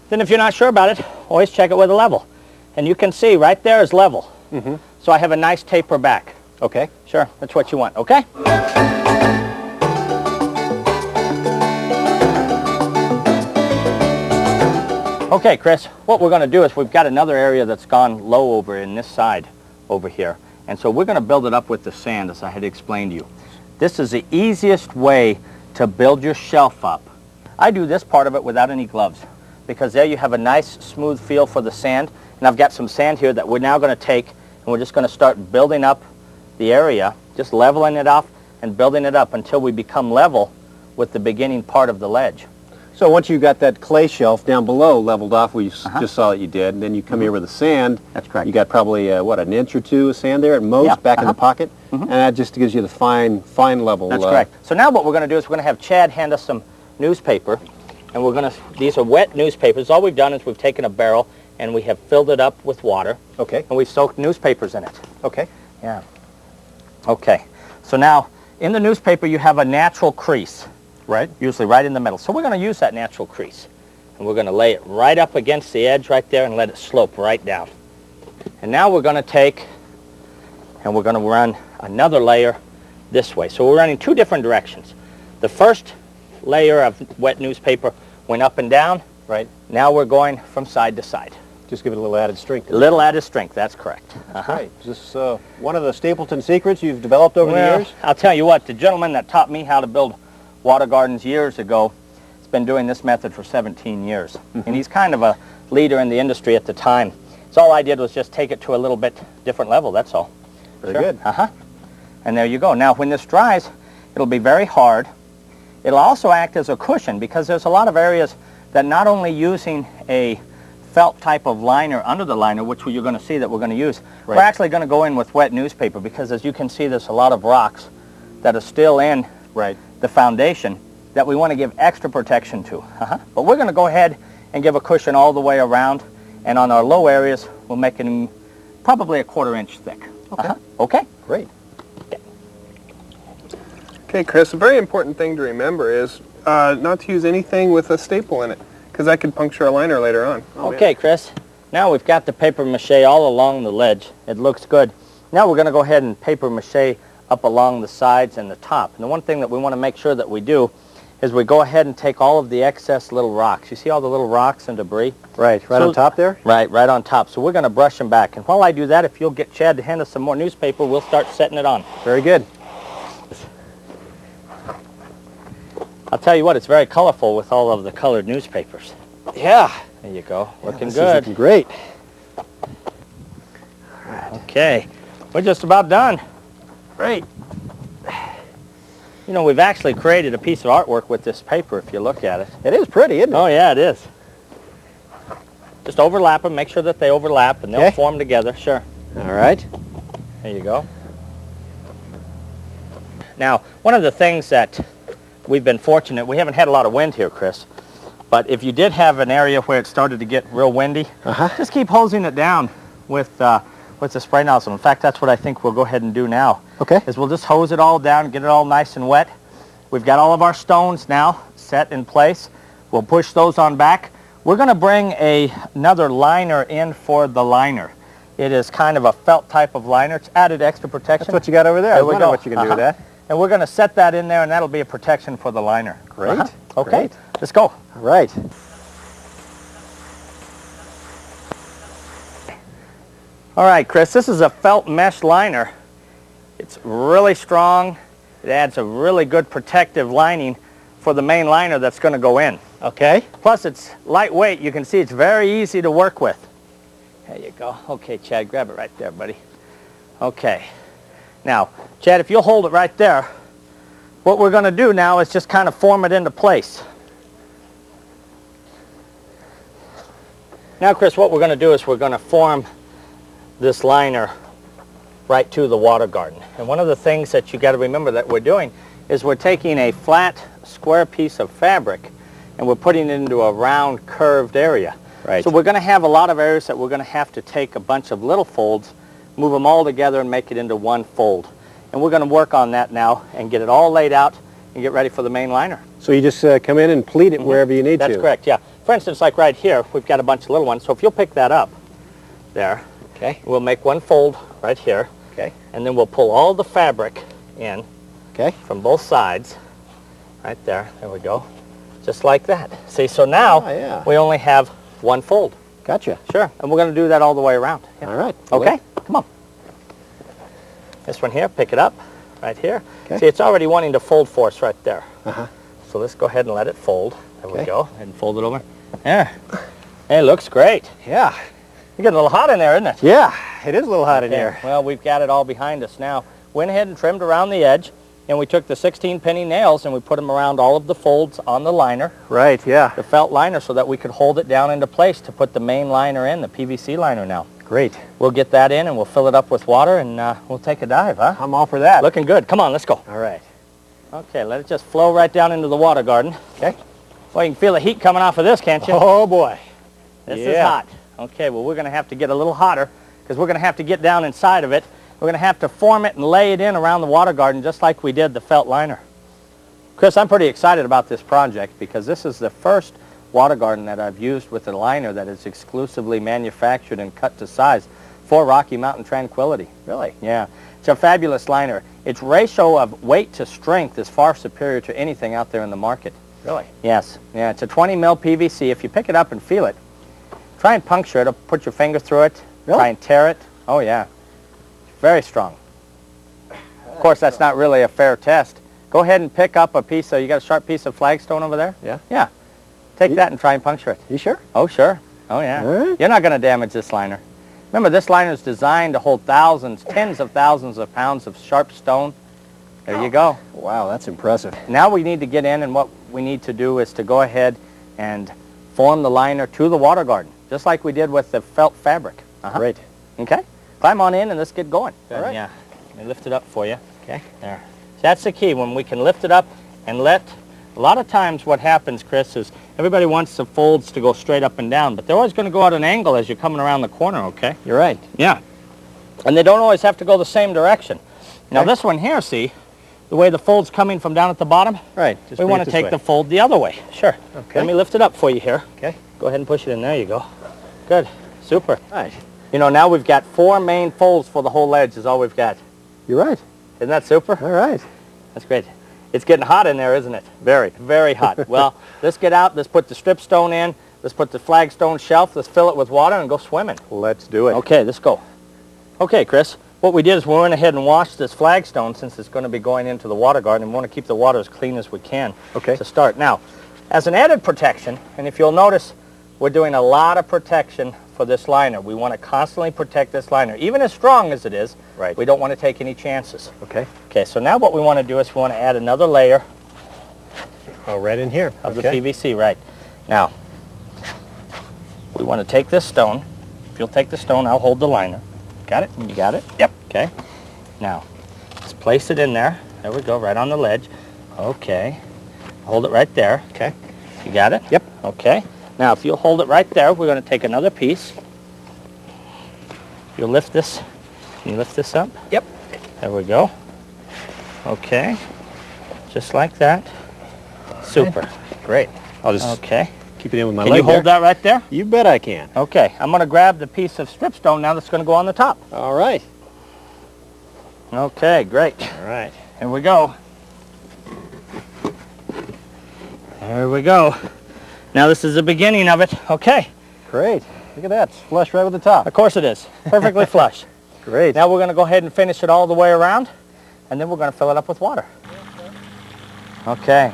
Then if you're not sure about it, always check it with a level. And you can see right there is level. Mm-hmm. So I have a nice taper back. Okay. Sure, that's what you want, okay? Okay, Chris, what we're going to do is we've got another area that's gone low over in this side over here. And so we're going to build it up with the sand, as I had explained to you. This is the easiest way to build your shelf up. I do this part of it without any gloves, because there you have a nice smooth feel for the sand. And I've got some sand here that we're now going to take, and we're just going to start building up the area, just leveling it off and building it up until we become level with the beginning part of the ledge. So once you got that clay shelf down below leveled off, we just saw that you did, and then you come here with the sand. That's correct. You got probably, what, an inch or two of sand there at most, back in the pocket? And that just gives you the fine level. That's correct. So now what we're going to do is we're going to have Chad hand us some newspaper, and we're going to, these are wet newspapers. All we've done is we've taken a barrel and we have filled it up with water. Okay. And we've soaked newspapers in it. Okay. Yeah. Okay. So now, in the newspaper you have a natural crease. Right. Usually right in the middle. So we're going to use that natural crease. And we're going to lay it right up against the edge right there and let it slope right down. And now we're going to take and we're going to run another layer this way. So we're running two different directions. The first layer of wet newspaper went up and down. Right. Now we're going from side to side. Just give it a little added strength. A little added strength, that's correct. Right. Is this one of the Stapleton secrets you've developed over the years? I'll tell you what, the gentleman that taught me how to build water gardens years ago has been doing this method for 17 years. And he's kind of a leader in the industry at the time. So all I did was just take it to a little bit different level, that's all. Very good. And there you go. Now when this dries, it'll be very hard. It'll also act as a cushion, because there's a lot of areas that not only using a felt type of liner under the liner, which you're going to see that we're going to use, we're actually going to go in with wet newspaper, because as you can see there's a lot of rocks that are still in the foundation that we want to give extra protection to. But we're going to go ahead and give a cushion all the way around, and on our low areas we'll make it probably a 1/4 inch thick. Okay? Great. Okay, Chris, a very important thing to remember is not to use anything with a staple in it, because that could puncture a liner later on. Okay, Chris. Now we've got the paper mache all along the ledge. It looks good. Now we're going to go ahead and paper mache up along the sides and the top. And the one thing that we want to make sure that we do is we go ahead and take all of the excess little rocks. You see all the little rocks and debris? Right on top there? Right on top. So we're going to brush them back. And while I do that, if you'll get Chad to hand us some more newspaper, we'll start setting it on. Very good. I'll tell you what, it's very colorful with all of the colored newspapers. Yeah. There you go. Looking this good. Is looking great. Okay. We're just about done. Great. You know, we've actually created a piece of artwork with this paper if you look at it. It is pretty, isn't it? Oh, yeah, it is. Just overlap them, make sure that they overlap, and they'll form together. Sure. All right. There you go. Now, one of the things that we've been fortunate, we haven't had a lot of wind here, Chris, but if you did have an area where it started to get real windy, just keep hosing it down with the spray nozzle. In fact, that's what I think we'll go ahead and do now. Okay. Is we'll just hose it all down, get it all nice and wet. We've got all of our stones now set in place. We'll push those on back. We're going to bring another liner in for the liner. It is kind of a felt type of liner. It's added extra protection. That's what you got over there. There we go. What you can do with that. And we're going to set that in there, and that'll be a protection for the liner. Great. Okay. Great. Let's go. All right. All right, Chris, this is a felt mesh liner. It's really strong. It adds a really good protective lining for the main liner that's going to go in. Okay. Plus it's lightweight. You can see it's very easy to work with. There you go. Okay, Chad, grab it right there, buddy. Okay. Now, Chad, if you'll hold it right there, what we're going to do now is just kind of form it into place. Now, Chris, what we're going to do is we're going to form this liner right to the water garden. And one of the things that you got to remember that we're doing is we're taking a flat, square piece of fabric and we're putting it into a round, curved area. Right. So we're going to have a lot of areas that we're going to have to take a bunch of little folds, move them all together and make it into one fold. And we're going to work on that now and get it all laid out and get ready for the main liner. So you just come in and pleat it wherever you need to. That's correct, yeah. For instance, like right here, we've got a bunch of little ones. So if you'll pick that up there, Okay. we'll make one fold right here. Okay. And then we'll pull all the fabric in Okay. from both sides. Right there. There we go. Just like that. See, so now yeah. we only have one fold. Gotcha. Sure. And we're going to do that all the way around. Yeah. All right. Okay, come on. This one here, pick it up right here. Okay. See, it's already wanting to fold for us right there. Uh-huh. So let's go ahead and let it fold. There we Okay. go. Go ahead and fold it over. There. Hey, looks great. Yeah. You're getting a little hot in there, isn't it? Yeah. It is a little hot in Okay, here. well, we've got it all behind us now. Went ahead and trimmed around the edge, and we took the 16-penny nails and we put them around all of the folds on the liner, Right. Yeah. the felt liner, so that we could hold it down into place to put the main liner in, the PVC liner now. Great. We'll get that in and we'll fill it up with water and we'll take a dive, huh? I'm all for that. Looking good. Come on, let's go. All right. Okay, let it just flow right down into the water garden. Okay. Well, you can feel the heat coming off of this, can't you? Oh boy. This is yeah. hot. Okay, well, we're going to have to get a little hotter because we're going to have to get down inside of it. We're going to have to form it and lay it in around the water garden just like we did the felt liner. Chris, I'm pretty excited about this project because this is the first water garden that I've used with a liner that is exclusively manufactured and cut to size for Rocky Mountain Tranquility. Really? Yeah. It's a fabulous liner. Its ratio of weight to strength is far superior to anything out there in the market. Really? Yes. Yeah, it's a 20 mil PVC. If you pick it up and feel it, try and puncture it or put your finger through it. Really? Try and tear it. Oh, yeah. Very strong. Of course, that's not really a fair test. Go ahead and pick up a piece of, you got a sharp piece of flagstone over there? Yeah. Yeah. Take that and try and puncture it. You sure? Oh, sure. Oh, yeah. All right. You're not going to damage this liner. Remember, this liner is designed to hold thousands, tens of thousands of pounds of sharp stone. There you go. Wow, that's impressive. Now we need to get in, and what we need to do is to go ahead and form the liner to the water garden, just like we did with the felt fabric. Great. Okay? Climb on in and let's get going. All right. Yeah. Let me lift it up for you. Okay. There. So that's the key. When we can lift it up and let, a lot of times what happens, Chris, is everybody wants the folds to go straight up and down, but they're always going to go at an angle as you're coming around the corner, okay? You're right. Yeah. And they don't always have to go the same direction. Now Okay. this one here, see, the way the fold's coming from down at the bottom, Right. Just we bring want it to this take way. the fold the other way. Sure. Okay. Let me lift it up for you here. Okay. Go ahead and push it in. There you go. Good. Super. Right. You know, now we've got 4 main folds for the whole ledge is all we've got. You're right. Isn't that super? All right. That's great. It's getting hot in there, isn't it? Very, very hot. Well, let's get out. Let's put the strip stone in. Let's put the flagstone shelf. Let's fill it with water and go swimming. Let's do it. Okay, let's go. Okay, Chris. What we did is we went ahead and washed this flagstone since it's going to be going into the water garden, and we want to keep the water as clean as we can Okay. to start. Now, as an added protection, and if you'll notice, we're doing a lot of protection for this liner. We want to constantly protect this liner. Even as strong as it is, Right. we don't want to take any chances. Okay. Okay, so now what we want to do is we want to add another layer Oh, right in here. of Okay. the PVC, right. Now, we want to take this stone. If you'll take the stone, I'll hold the liner. Got it? You got it? Yep. Okay. Now, let's place it in there. There we go, right on the ledge. Okay. Hold it right there. Okay. You got it? Yep. Okay. Now, if you'll hold it right there, we're going to take another piece. You'll lift this. Can you lift this up? Yep. There we go. Okay. Just like that. Super. Great. I'll just Okay. keep it in with my Can leg you hold there. that right there? You bet I can. Okay. I'm going to grab the piece of strip stone now that's going to go on the top. All right. Okay, great. All right. Here we go. There we go. Now this is the beginning of it. Okay. Great. Look at that. It's flush right with the top. Of course it is. Perfectly flush. Great. Now we're going to go ahead and finish it all the way around, and then we're going to fill it up with water. Okay.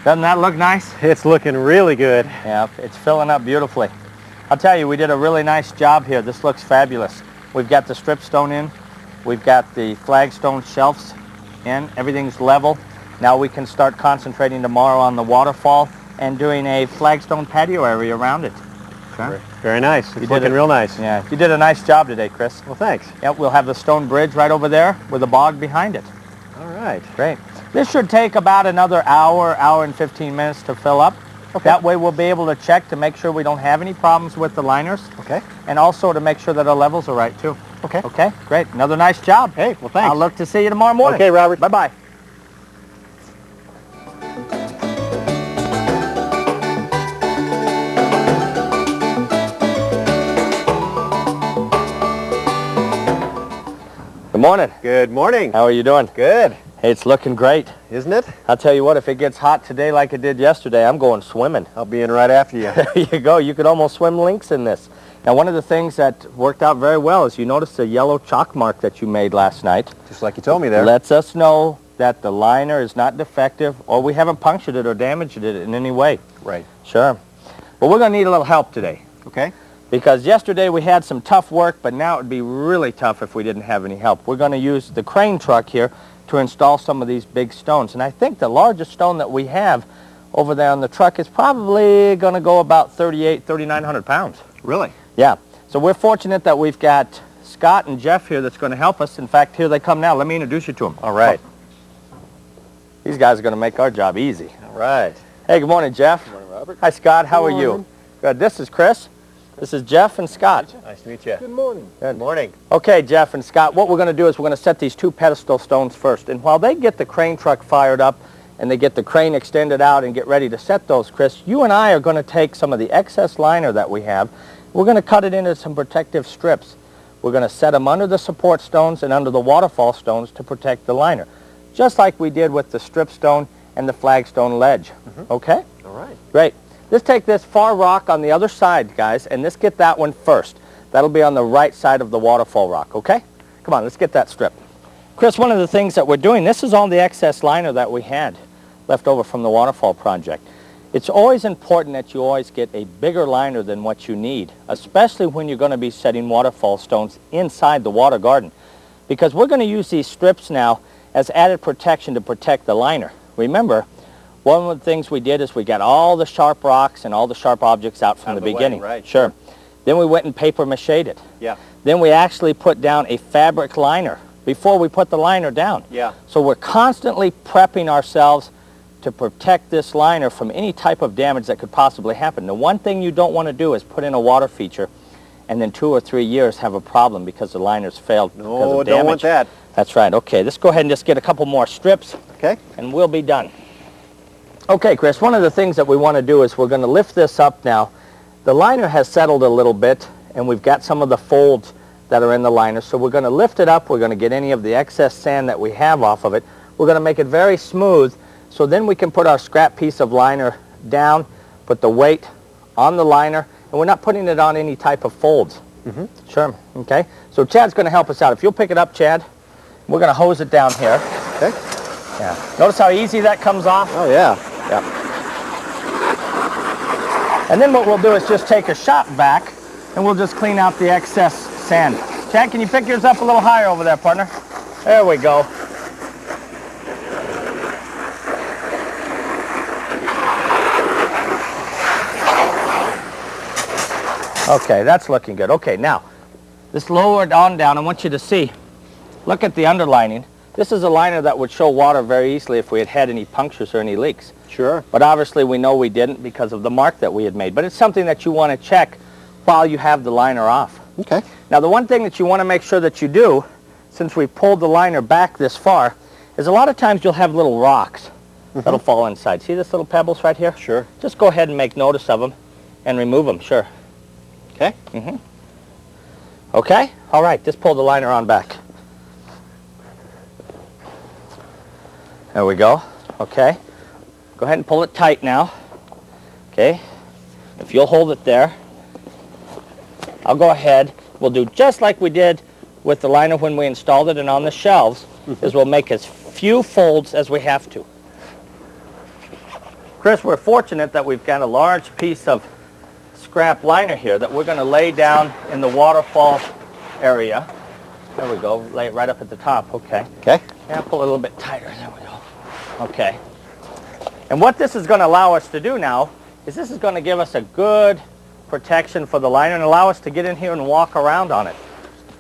Doesn't that look nice? It's looking really good. Yeah, it's filling up beautifully. I'll tell you, we did a really nice job here. This looks fabulous. We've got the strip stone in. We've got the flagstone shelves in. Everything's level. Now we can start concentrating tomorrow on the waterfall and doing a flagstone patio area around it. Okay. Very nice. It's looking real nice. Yeah, you did a nice job today, Chris. Well, thanks. Yep, we'll have the stone bridge right over there with a bog behind it. All right. Great. This should take about another hour and 15 minutes to fill up. Okay. That way we'll be able to check to make sure we don't have any problems with the liners. Okay. And also to make sure that our levels are right too. Okay. Okay, great. Another nice job. Hey, well, thanks. I'll look to see you tomorrow morning. Okay, Robert. Bye-bye. Good morning. Good morning. How are you doing? Good. Hey, it's looking great. Isn't it? I'll tell you what, if it gets hot today like it did yesterday, I'm going swimming. I'll be in right after you. There you go. You could almost swim links in this. Now, one of the things that worked out very well is you noticed the yellow chalk mark that you made last night. Just like you told me there. Lets us know that the liner is not defective or we haven't punctured it or damaged it in any way. Right. Sure. But we're going to need a little help today. Okay. Because yesterday we had some tough work, but now it would be really tough if we didn't have any help. We're going to use the crane truck here to install some of these big stones. And I think the largest stone that we have over there on the truck is probably going to go about 3,900 pounds. Really? Yeah. So we're fortunate that we've got Scott and Jeff here that's going to help us. In fact, here they come now. Let me introduce you to them. All right. These guys are going to make our job easy. All right. Hey, good morning, Jeff. Good morning, Robert. Hi, Scott. How are you? Good. This is Chris. This is Jeff and Scott. Nice to meet you. Good morning. Good morning. Okay, Jeff and Scott, what we're going to do is we're going to set these two pedestal stones first. And while they get the crane truck fired up and they get the crane extended out and get ready to set those, Chris, you and I are going to take some of the excess liner that we have. We're going to cut it into some protective strips. We're going to set them under the support stones and under the waterfall stones to protect the liner, just like we did with the strip stone and the flagstone ledge. Okay? All right. Great. Let's take this far rock on the other side, guys, and let's get that one first. That'll be on the right side of the waterfall rock, okay? Come on, let's get that strip. Chris, one of the things that we're doing, this is all the excess liner that we had left over from the waterfall project. It's always important that you always get a bigger liner than what you need, especially when you're going to be setting waterfall stones inside the water garden, because we're going to use these strips now as added protection to protect the liner. Remember, one of the things we did is we got all the sharp rocks and all the sharp objects out from the beginning. Right. Sure. Then we went and paper mache'd it. Yeah. Then we actually put down a fabric liner before we put the liner down. Yeah. So we're constantly prepping ourselves to protect this liner from any type of damage that could possibly happen. The one thing you don't want to do is put in a water feature and then 2 or 3 years have a problem because the liner's failed because of damage. No, don't want that. That's right. Okay, let's go ahead and just get a couple more strips. Okay. And we'll be done. Okay, Chris, one of the things that we want to do is we're going to lift this up now. The liner has settled a little bit, and we've got some of the folds that are in the liner. So we're going to lift it up. We're going to get any of the excess sand that we have off of it. We're going to make it very smooth, so then we can put our scrap piece of liner down, put the weight on the liner, and we're not putting it on any type of folds. Sure. Okay. So Chad's going to help us out. If you'll pick it up, Chad, we're going to hose it down here. Okay. Yeah. Notice how easy that comes off? Oh, yeah. Yep. And then what we'll do is just take a shop vac and we'll just clean out the excess sand. Chad, can you pick yours up a little higher over there, partner? There we go. Okay, that's looking good. Okay, now, this lowered on down, I want you to see, look at the underlining. This is a liner that would show water very easily if we had had any punctures or any leaks. Sure. But obviously we know we didn't because of the mark that we had made. But it's something that you want to check while you have the liner off. Okay. Now the one thing that you want to make sure that you do, since we pulled the liner back this far, is a lot of times you'll have little rocks that'll fall inside. See this little pebbles right here? Sure. Just go ahead and make notice of them and remove them, sure. Okay. Okay? All right, just pull the liner on back. There we go. Okay. Go ahead and pull it tight now. Okay. If you'll hold it there, I'll go ahead. We'll do just like we did with the liner when we installed it and on the shelves, is we'll make as few folds as we have to. Chris, we're fortunate that we've got a large piece of scrap liner here that we're going to lay down in the waterfall area. There we go, lay it right up at the top, okay. Okay. Yeah, pull it a little bit tighter, there we go. Okay. And what this is going to allow us to do now is this is going to give us a good protection for the liner and allow us to get in here and walk around on it.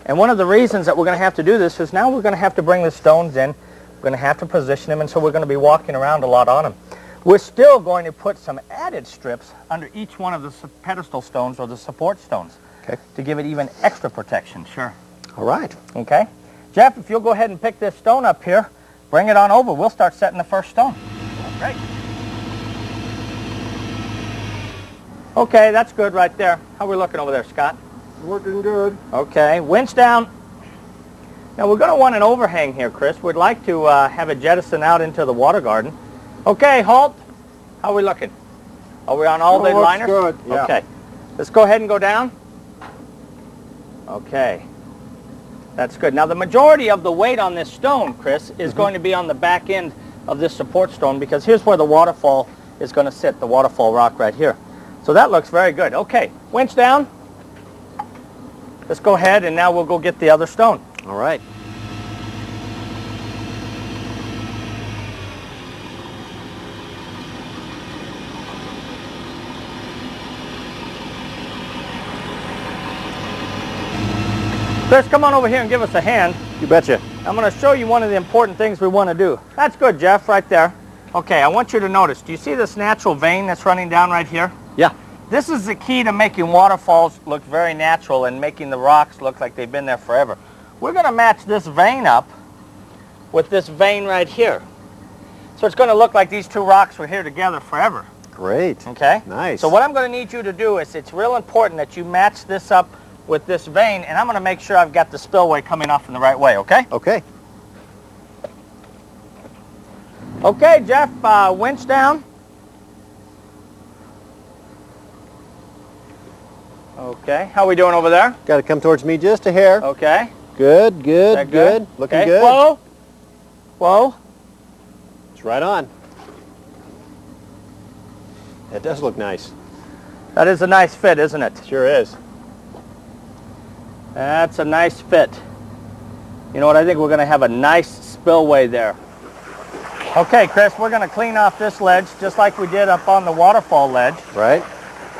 And one of the reasons that we're going to have to do this is now we're going to have to bring the stones in, we're going to have to position them, and so we're going to be walking around a lot on them. We're still going to put some added strips under each one of the pedestal stones or the support stones, okay, to give it even extra protection. Sure. All right. Okay. Jeff, if you'll go ahead and pick this stone up here, bring it on over. We'll start setting the first stone. Great. Okay, that's good right there. How are we looking over there, Scott? Working good. Okay, winch down. Now we're going to want an overhang here, Chris. We'd like to have it jettison out into the water garden. Okay, halt. How are we looking? Are we on all the liners? Good. Yeah. Okay. Let's go ahead and go down. Okay. That's good. Now the majority of the weight on this stone, Chris, is going to be on the back end of this support stone because here's where the waterfall is going to sit, the waterfall rock right here. So that looks very good. Okay, winch down. Let's go ahead and now we'll go get the other stone. All right. Chris, come on over here and give us a hand. You betcha. I'm going to show you one of the important things we want to do. That's good, Jeff, right there. Okay, I want you to notice, do you see this natural vein that's running down right here? Yeah. This is the key to making waterfalls look very natural and making the rocks look like they've been there forever. We're going to match this vein up with this vein right here. So it's going to look like these two rocks were here together forever. Great. Okay? Nice. So what I'm going to need you to do is, it's real important that you match this up with this vein, and I'm going to make sure I've got the spillway coming off in the right way, okay? Okay. Okay, Jeff, winch down. Okay, how are we doing over there? Got to come towards me just a hair. Okay. Good, good, good. Looking good. Whoa. Whoa. It's right on. That does look nice. That is a nice fit, isn't it? Sure is. That's a nice fit. You know what, I think we're going to have a nice spillway there. Okay, Chris, we're going to clean off this ledge just like we did up on the waterfall ledge. Right.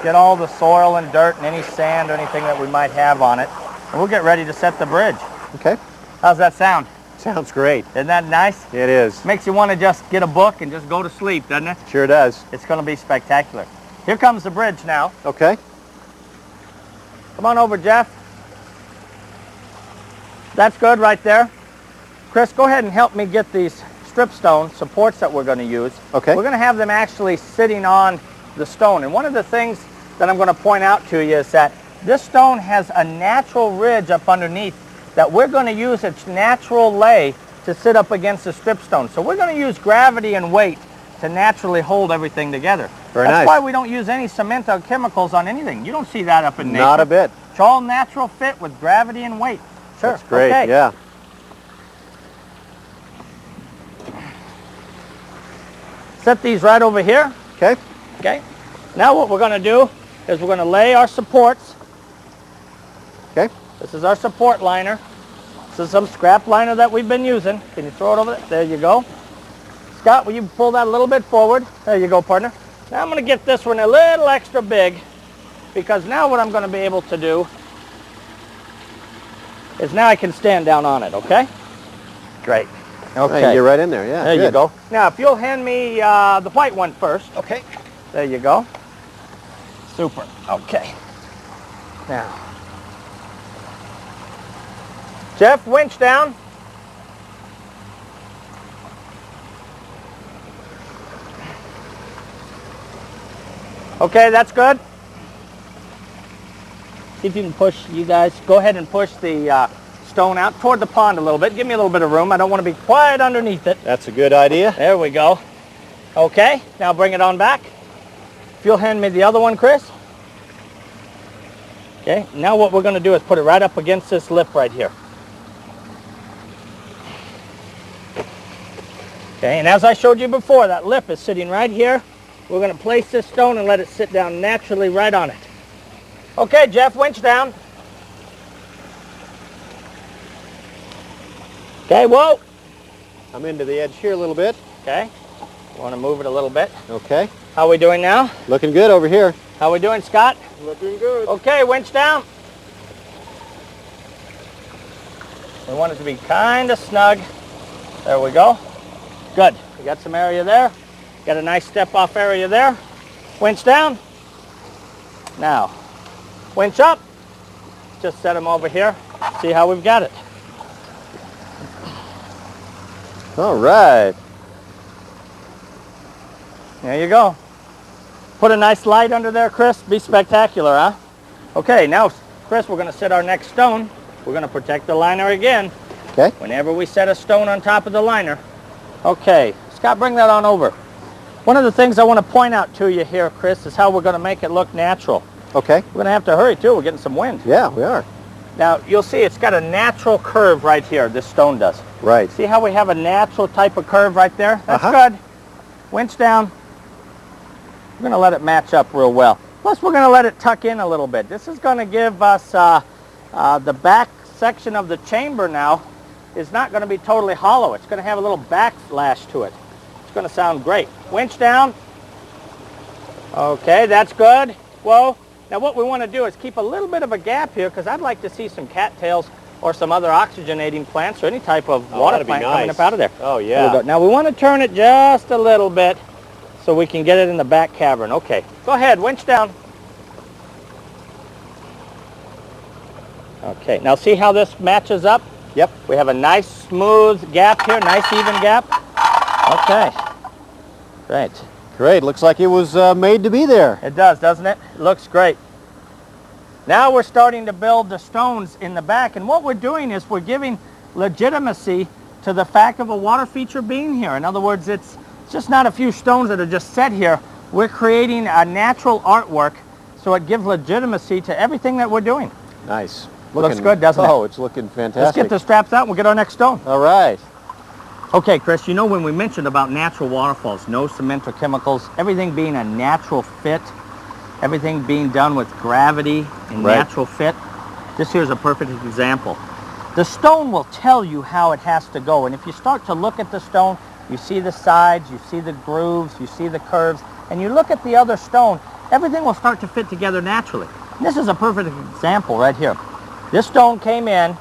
Get all the soil and dirt and any sand or anything that we might have on it. And we'll get ready to set the bridge. Okay. How's that sound? Sounds great. Isn't that nice? It is. Makes you want to just get a book and just go to sleep, doesn't it? Sure does. It's going to be spectacular. Here comes the bridge now. Okay. Come on over, Jeff. That's good right there. Chris, go ahead and help me get these strip stone supports that we're going to use. Okay. We're going to have them actually sitting on the stone. And one of the things that I'm going to point out to you is that this stone has a natural ridge up underneath that we're going to use its natural lay to sit up against the strip stone. So we're going to use gravity and weight to naturally hold everything together. Very nice. That's why we don't use any cement or chemicals on anything. You don't see that up in nature. Not a bit. It's all natural fit with gravity and weight. Sure. That's great, okay. yeah. Set these right over here. Okay. Okay. Now what we're going to do is we're going to lay our supports. Okay. This is our support liner. This is some scrap liner that we've been using. Can you throw it over there? There you go. Scott, will you pull that a little bit forward? There you go, partner. Now I'm going to get this one a little extra big because now what I'm going to be able to do is now I can stand down on it, okay? Great. Okay. Hey, you're right in there, yeah. There good. you go. Now, if you'll hand me the white one first. Okay. There you go. Super. Okay. Now. Jeff, winch down. Okay, that's good. See if you can push, you guys, go ahead and push the stone out toward the pond a little bit. Give me a little bit of room. I don't want to be quite underneath it. That's a good idea. There we go. Okay, now bring it on back. If you'll hand me the other one, Chris. Okay, now what we're going to do is put it right up against this lip right here. Okay, and as I showed you before, that lip is sitting right here we're going to place this stone and let it sit down naturally right on it. Okay, Jeff, winch down. Okay, whoa. I'm into the edge here a little bit. Okay, want to move it a little bit. Okay. How are we doing now? Looking good over here. How are we doing, Scott? Looking good. Okay, winch down. We want it to be kind of snug. There we go. Good. We got some area there. Got a nice step-off area there. Winch down. Now, winch up. Just set them over here. See how we've got it. All right. There you go. Put a nice light under there, Chris. Be spectacular, huh? Okay, now, Chris, we're going to set our next stone. We're going to protect the liner again. Okay. Whenever we set a stone on top of the liner. Okay, Scott, bring that on over. One of the things I want to point out to you here, Chris, is how we're going to make it look natural. Okay. We're going to have to hurry, too. We're getting some wind. Yeah, we are. Now, you'll see it's got a natural curve right here, this stone does. Right. See how we have a natural type of curve right there? That's good. Winch down. We're going to let it match up real well. Plus, we're going to let it tuck in a little bit. This is going to give us the back section of the chamber now is not going to be totally hollow. It's going to have a little backlash to it. It's going to sound great. Winch down. Okay, that's good. Whoa. Now what we want to do is keep a little bit of a gap here because I'd like to see some cattails or some other oxygenating plants or any type of water plant coming up out of there. Oh, There yeah. we go. Now we want to turn it just a little bit so we can get it in the back cavern. Okay, go ahead, winch down. Okay, now see how this matches up? Yep. We have a nice smooth gap here, nice even gap. Okay, great. Great. Looks like it was made to be there. It does, doesn't it? It looks great. Now we're starting to build the stones in the back, and what we're doing is we're giving legitimacy to the fact of a water feature being here. In other words, it's just not a few stones that are just set here. We're creating a natural artwork, so it gives legitimacy to everything that we're doing. Nice. Looks good, doesn't it? Oh, it's looking fantastic. Let's get the straps out and we'll get our next stone. All right. Okay, Chris, you know when we mentioned about natural waterfalls, no cement or chemicals, everything being a natural fit, everything being done with gravity and natural fit, this here is a perfect example. The stone will tell you how it has to go, and if you start to look at the stone, you see the sides, you see the grooves, you see the curves, and you look at the other stone, everything will start to fit together naturally. And this is a perfect example right here. This stone came in,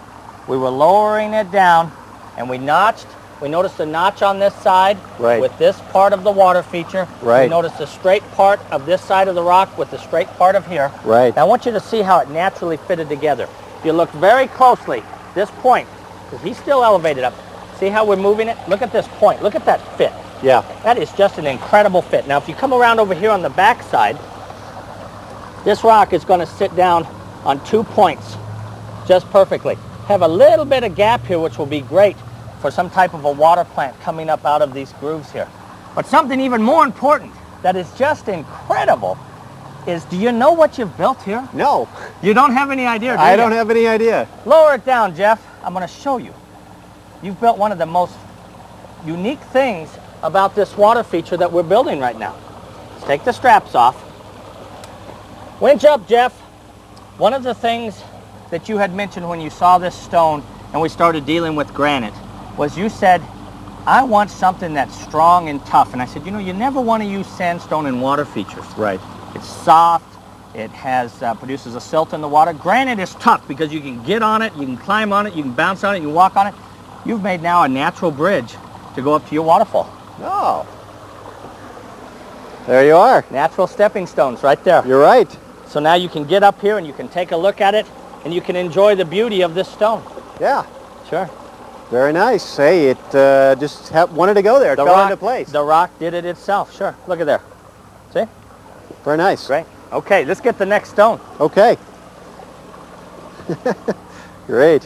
we were lowering it down, and we notched. We noticed a notch on this side with this part of the water feature. Right. We noticed the straight part of this side of the rock with the straight part of here. Right. Now I want you to see how it naturally fitted together. If you look very closely, this point, because he's still elevated up, see how we're moving it? Look at this point. Look at that fit. Yeah. That is just an incredible fit. Now if you come around over here on the back side, this rock is going to sit down on 2 points just perfectly. Have a little bit of gap here, which will be great for some type of a water plant coming up out of these grooves here. But something even more important that is just incredible is, do you know what you've built here? No. You don't have any idea, do you? I don't have any idea. Lower it down, Jeff. I'm going to show you. You've built one of the most unique things about this water feature that we're building right now. Let's take the straps off. Winch up, Jeff. One of the things that you had mentioned when you saw this stone and we started dealing with granite was you said, I want something that's strong and tough. And I said, you know, you never want to use sandstone in water features. Right. It's soft. It has produces a silt in the water. Granite is tough because you can get on it, you can climb on it, you can bounce on it, you can walk on it. You've made now a natural bridge to go up to your waterfall. Oh. There you are. Natural stepping stones right there. You're right. So now you can get up here and you can take a look at it and you can enjoy the beauty of this stone. Yeah. Sure. Very nice. Hey, it just wanted to go there. It fell into place. The rock did it itself. Sure. Look at there. See? Very nice. Great. Okay, let's get the next stone. Okay. Great.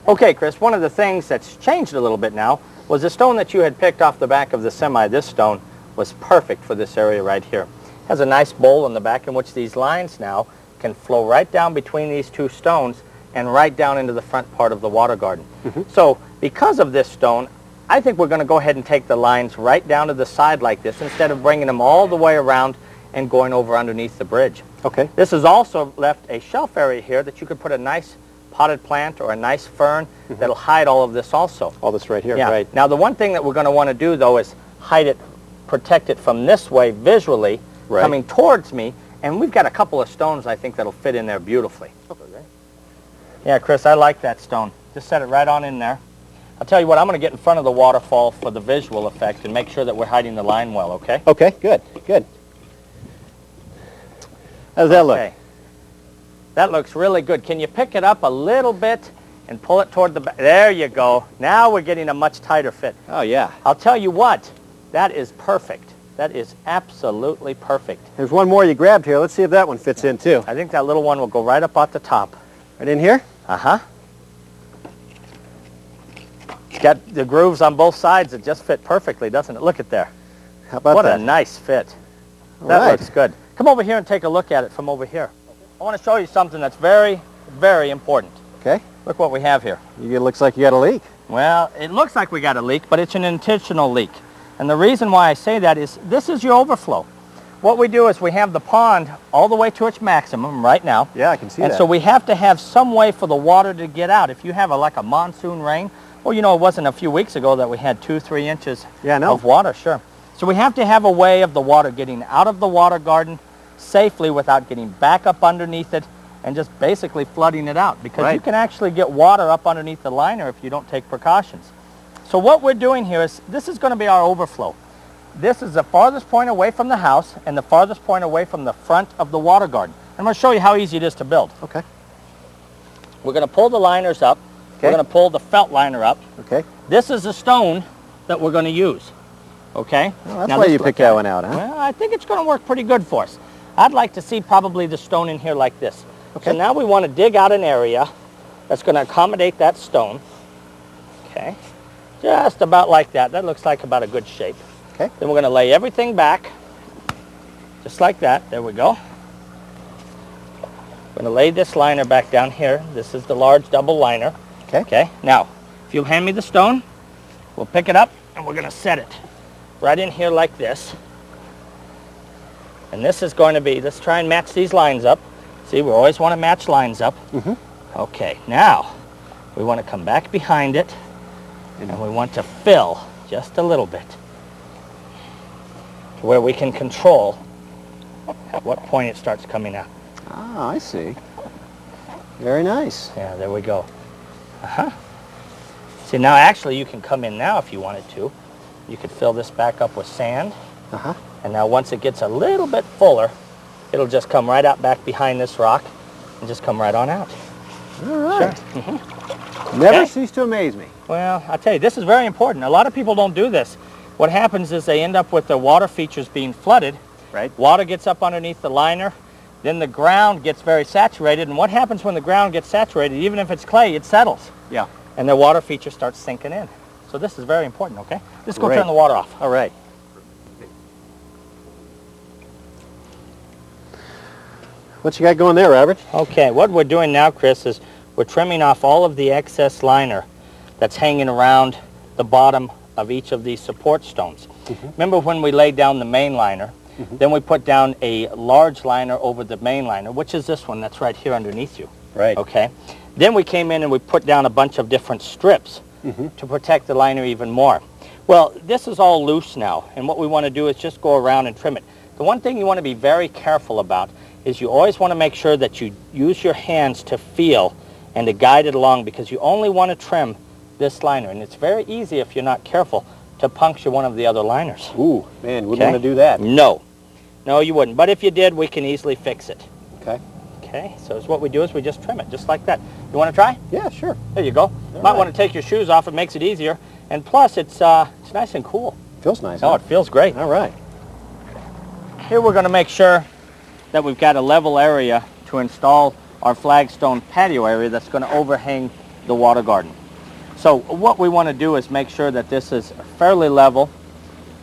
Okay, Chris, one of the things that's changed a little bit now was the stone that you had picked off the back of the semi. This stone was perfect for this area right here. It has a nice bowl in the back in which these lines now can flow right down between these two stones and right down into the front part of the water garden. So because of this stone, I think we're going to go ahead and take the lines right down to the side like this instead of bringing them all the way around and going over underneath the bridge. Okay. This has also left a shelf area here that you could put a nice potted plant or a nice fern that'll hide all of this also. All this right here, Yeah. right. Now the one thing that we're going to want to do though is hide it, protect it from this way visually, Right. coming towards me, and we've got a couple of stones I think that'll fit in there beautifully. Okay. Yeah, Chris, I like that stone. Just set it right on in there. I'll tell you what, I'm going to get in front of the waterfall for the visual effect and make sure that we're hiding the line well, okay? Okay, good, good. How does that look? That looks really good. Can you pick it up a little bit and pull it toward the back? There you go. Now we're getting a much tighter fit. Oh, yeah. I'll tell you what, that is perfect. That is absolutely perfect. There's one more you grabbed here. Let's see if that one fits in, too. I think that little one will go right up at the top. Right in here? Uh-huh. Got the grooves on both sides that just fit perfectly, doesn't it? Look at there. How about What that? a nice fit. All That right. looks good. Come over here and take a look at it from over here. I want to show you something that's very, very important. Okay. Look what we have here. It looks like you got a leak. Well, it looks like we got a leak, but it's an intentional leak. And the reason why I say that is this is your overflow. What we do is we have the pond all the way to its maximum right now. Yeah, I can see And that. so we have to have some way for the water to get out. If you have like a monsoon rain, well, you know, it wasn't a few weeks ago that we had 2-3 inches of water, sure. So we have to have a way of the water getting out of the water garden safely without getting back up underneath it and just basically flooding it out, because you can actually get water up underneath the liner if you don't take precautions. So what we're doing here is, this is going to be our overflow. This is the farthest point away from the house and the farthest point away from the front of the water garden. I'm going to show you how easy it is to build. Okay. We're going to pull the liners up. Okay. We're going to pull the felt liner up. Okay. This is the stone that we're going to use. Okay? Well, that's why you picked that one out, huh? Well, I think it's going to work pretty good for us. I'd like to see probably the stone in here like this. Okay. So now we want to dig out an area that's going to accommodate that stone. Okay? Just about like that. That looks like about a good shape. Okay. Then we're going to lay everything back, just like that. There we go. We're going to lay this liner back down here. This is the large double liner. Okay. Okay. Now, if you'll hand me the stone, we'll pick it up and we're going to set it right in here like this. And this is going to be, let's try and match these lines up. See, we always want to match lines up. Okay, now we want to come back behind it and we want to fill just a little bit to where we can control at what point it starts coming out. Ah, I see. Very nice. Yeah, there we go. See, now actually you can come in now if you wanted to. You could fill this back up with sand. And now once it gets a little bit fuller, it'll just come right out back behind this rock and just come right on out. All right. Sure. Never cease to amaze me. Well, I'll tell you, this is very important. A lot of people don't do this. What happens is they end up with the water features being flooded. Right. Water gets up underneath the liner. Then the ground gets very saturated. And what happens when the ground gets saturated, even if it's clay, it settles. Yeah. And the water feature starts sinking in. So this is very important, okay? Let's go Great. turn the water off. All right. What you got going there, Robert? Okay, what we're doing now, Chris, is we're trimming off all of the excess liner that's hanging around the bottom of each of these support stones. Remember when we laid down the main liner, then we put down a large liner over the main liner, which is this one that's right here underneath you. Right. Okay. Then we came in and we put down a bunch of different strips to protect the liner even more. Well, this is all loose now, and what we want to do is just go around and trim it. The one thing you want to be very careful about is you always want to make sure that you use your hands to feel and to guide it along, because you only want to trim this liner, and it's very easy if you're not careful to puncture one of the other liners. Ooh, man, wouldn't want to do that. No. No, you wouldn't. But if you did, we can easily fix it. Okay. Okay, so what we do is we just trim it, just like that. You want to try? Yeah, sure. There you go. Might want to take your shoes off. It makes it easier. And plus, it's nice and cool. Feels nice. Oh, huh? it feels great. All right. Here we're going to make sure that we've got a level area to install our flagstone patio area that's going to overhang the water garden. So what we want to do is make sure that this is fairly level,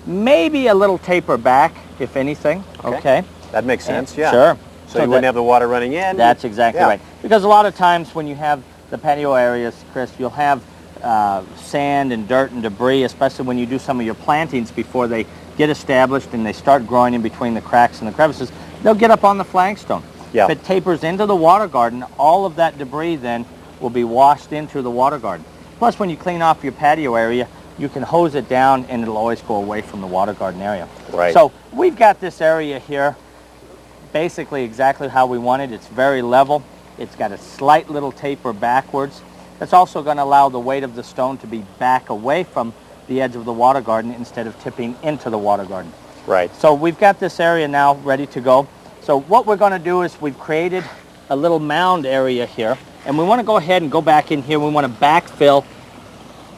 maybe a little taper back, if anything. Okay. That makes sense, yeah. Sure. So you wouldn't have the water running in. That's exactly right. Because a lot of times when you have the patio areas, Chris, you'll have sand and dirt and debris, especially when you do some of your plantings before they get established and they start growing in between the cracks and the crevices, they'll get up on the flagstone. Yeah. If it tapers into the water garden, all of that debris then will be washed into the water garden. Plus, when you clean off your patio area, you can hose it down and it'll always go away from the water garden area. Right. So we've got this area here basically exactly how we want it. It's very level. It's got a slight little taper backwards. That's also going to allow the weight of the stone to be back away from the edge of the water garden instead of tipping into the water garden. Right. So we've got this area now ready to go. So what we're going to do is we've created a little mound area here, and we want to go ahead and go back in here. We want to backfill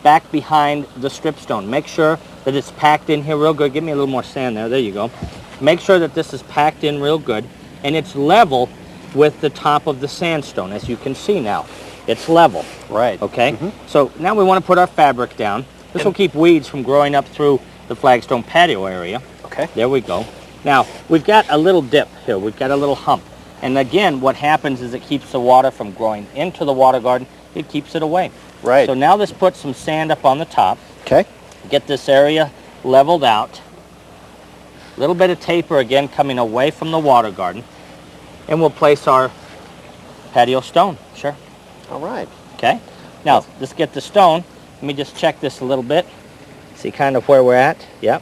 back behind the strip stone. Make sure that it's packed in here real good. Give me a little more sand there. There you go. Make sure that this is packed in real good, and it's level with the top of the sandstone, as you can see now. It's level. Right. Okay? So now we want to put our fabric down. This will keep weeds from growing up through the flagstone patio area. Okay. There we go. Now, we've got a little dip here. We've got a little hump. And again, what happens is it keeps the water from growing into the water garden. It keeps it away. Right. So now let's put some sand up on the top. Okay. Get this area leveled out. A little bit of taper again coming away from the water garden. And we'll place our patio stone. Sure. All right. Okay. Now, let's get the stone. Let me just check this a little bit. See kind of where we're at. Yep.